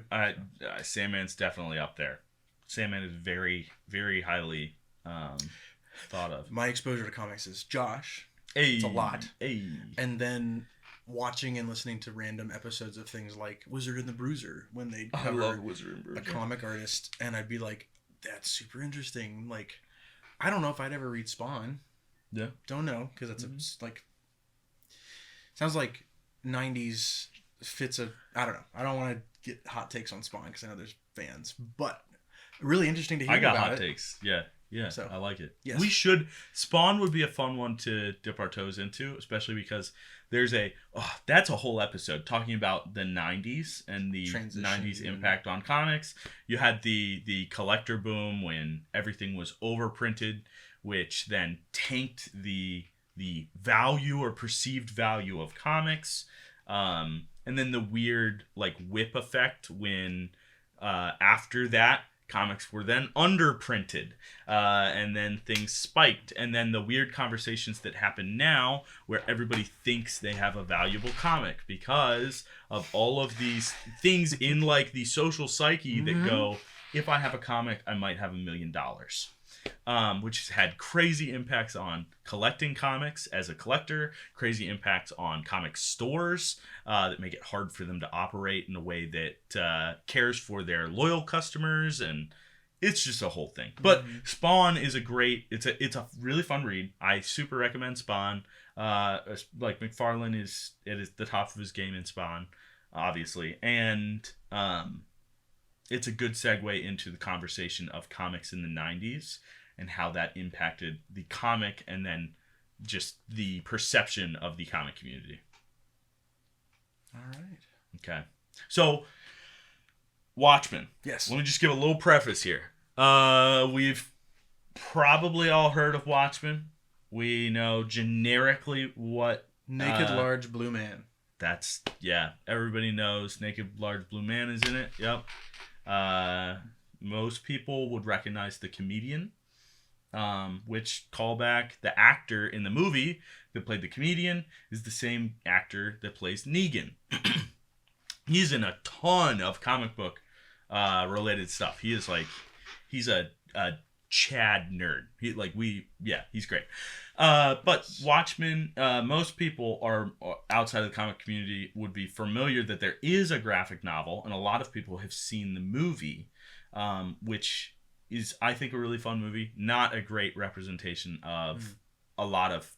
Sandman's definitely up there. Sandman is very, very highly thought of. My exposure to comics is Josh. Hey, it's a lot. Hey. And then watching and listening to random episodes of things like Wizard and the Bruiser when they cover a comic artist, and I'd be like, that's super interesting. Like, I don't know if I'd ever read Spawn. Yeah. Don't know, because it's like, sounds like 90s fits a, I don't know. I don't want to get hot takes on Spawn because I know there's fans, but really interesting to hear about it. I got hot takes. Yeah, so, I like it. Yes. We should. Spawn would be a fun one to dip our toes into, especially because there's that's a whole episode talking about the 90s and the transition, 90s impact on comics. You had the collector boom when everything was overprinted, which then tanked the value or perceived value of comics. And then the weird like whip effect when after that, comics were then underprinted, and then things spiked, and then the weird conversations that happen now where everybody thinks they have a valuable comic because of all of these things in like the social psyche that go, if I have a comic, I might have $1 million. Which has had crazy impacts on collecting comics as a collector, crazy impacts on comic stores that make it hard for them to operate in a way that cares for their loyal customers, and it's just a whole thing. But Spawn is it's a really fun read. I super recommend Spawn. Like McFarlane is the top of his game in Spawn, obviously, and it's a good segue into the conversation of comics in the 90s and how that impacted the comic and then just the perception of the comic community. All right. Okay. So, Watchmen. Yes. Let me just give a little preface here. We've probably all heard of Watchmen. We know generically what... Naked Large Blue Man. That's, yeah. Everybody knows Naked Large Blue Man is in it. Yep. Most people would recognize the comedian, which callback, the actor in the movie that played the comedian is the same actor that plays Negan. He's in a ton of comic book related stuff. He's a Chad nerd. He's great. But Watchmen, most people are outside of the comic community would be familiar that there is a graphic novel, and a lot of people have seen the movie, which is, I think, a really fun movie. Not a great representation of a lot of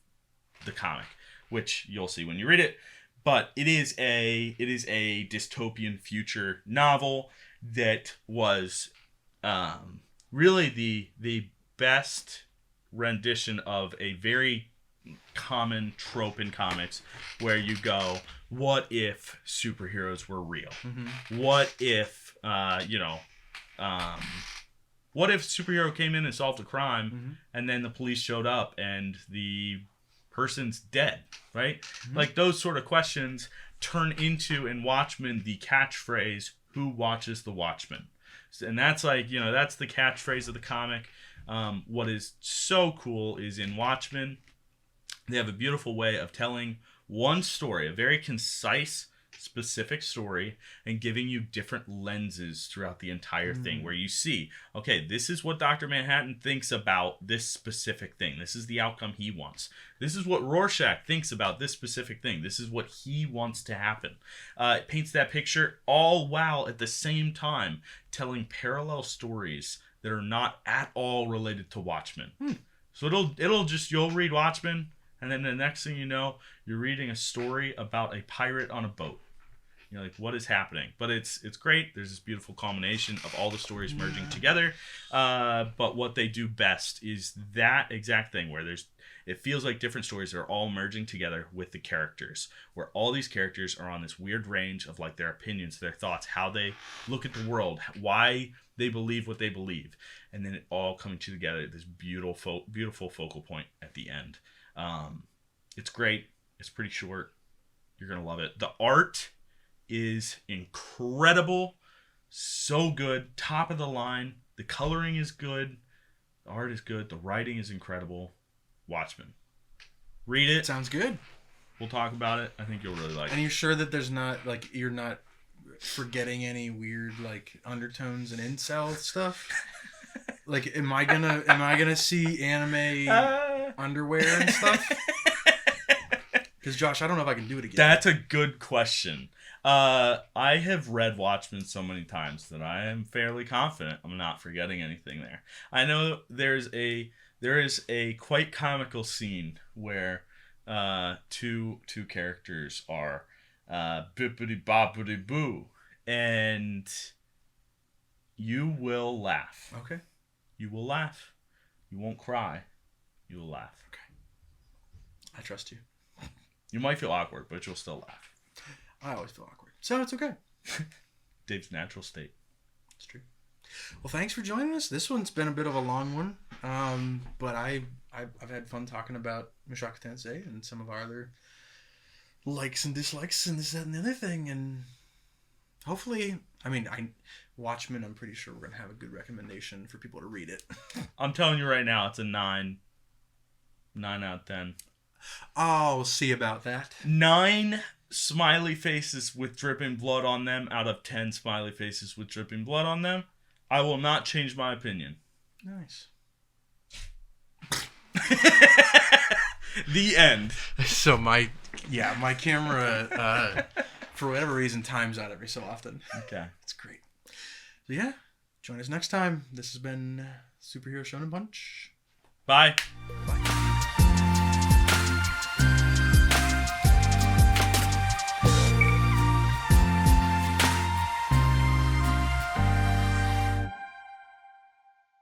the comic, which you'll see when you read it. But it is a dystopian future novel that was really the best rendition of a very common trope in comics, where you go, what if superheroes were real? Mm-hmm. What if what if superhero came in and solved a crime, Mm-hmm. and then the police showed up and the person's dead, right? Mm-hmm. Like, those sort of questions turn into, in Watchmen, the catchphrase, who watches the Watchmen? And that's like, that's the catchphrase of the comic. What is so cool is, in Watchmen, they have a beautiful way of telling one story, a very concise, specific story, and giving you different lenses throughout the entire thing, where you see, okay, this is what Dr. Manhattan thinks about this specific thing. This is the outcome he wants. This is what Rorschach thinks about this specific thing. This is what he wants to happen. It paints that picture, all while at the same time telling parallel stories that are not at all related to Watchmen. So you'll read Watchmen, and then the next thing you know, you're reading a story about a pirate on a boat. You're like, what is happening? But it's great. There's this beautiful culmination of all the stories merging together. But what they do best is that exact thing, where it feels like different stories are all merging together with the characters, where all these characters are on this weird range of, like, their opinions, their thoughts, how they look at the world, why they believe what they believe, and then it all coming together at this beautiful focal point at the end. It's great. It's pretty short. You're gonna love it. The art is incredible, so good, top of the line. The coloring is good, the art is good, the writing is incredible. Watchmen. Read it. Sounds good. We'll talk about it. I think you'll really like it. And you're sure that there's not, like, you're not forgetting any weird, like, undertones and incel stuff? Like, am I gonna see anime underwear and stuff? Because, Josh, I don't know if I can do it again. That's a good question. I have read Watchmen so many times that I am fairly confident I'm not forgetting anything there. I know there is a quite comical scene where two characters are bippity boppity boo, and you will laugh. Okay. You will laugh. You won't cry. You will laugh. Okay. I trust you. You might feel awkward, but you'll still laugh. I always feel awkward. So it's okay. Dave's natural state. It's true. Well, thanks for joining us. This one's been a bit of a long one. But I've had fun talking about Mushoku Tensei and some of our other likes and dislikes and this, that, and the other thing. And hopefully, Watchmen, I'm pretty sure we're going to have a good recommendation for people to read it. I'm telling you right now, it's a 9 out of 10. I'll see about that. 9 smiley faces with dripping blood on them out of 10 smiley faces with dripping blood on them. I will not change my opinion. Nice. The end. So my camera, for whatever reason, times out every so often. Okay. It's great. So yeah, join us next time. This has been Superhero Shonen Punch. Bye.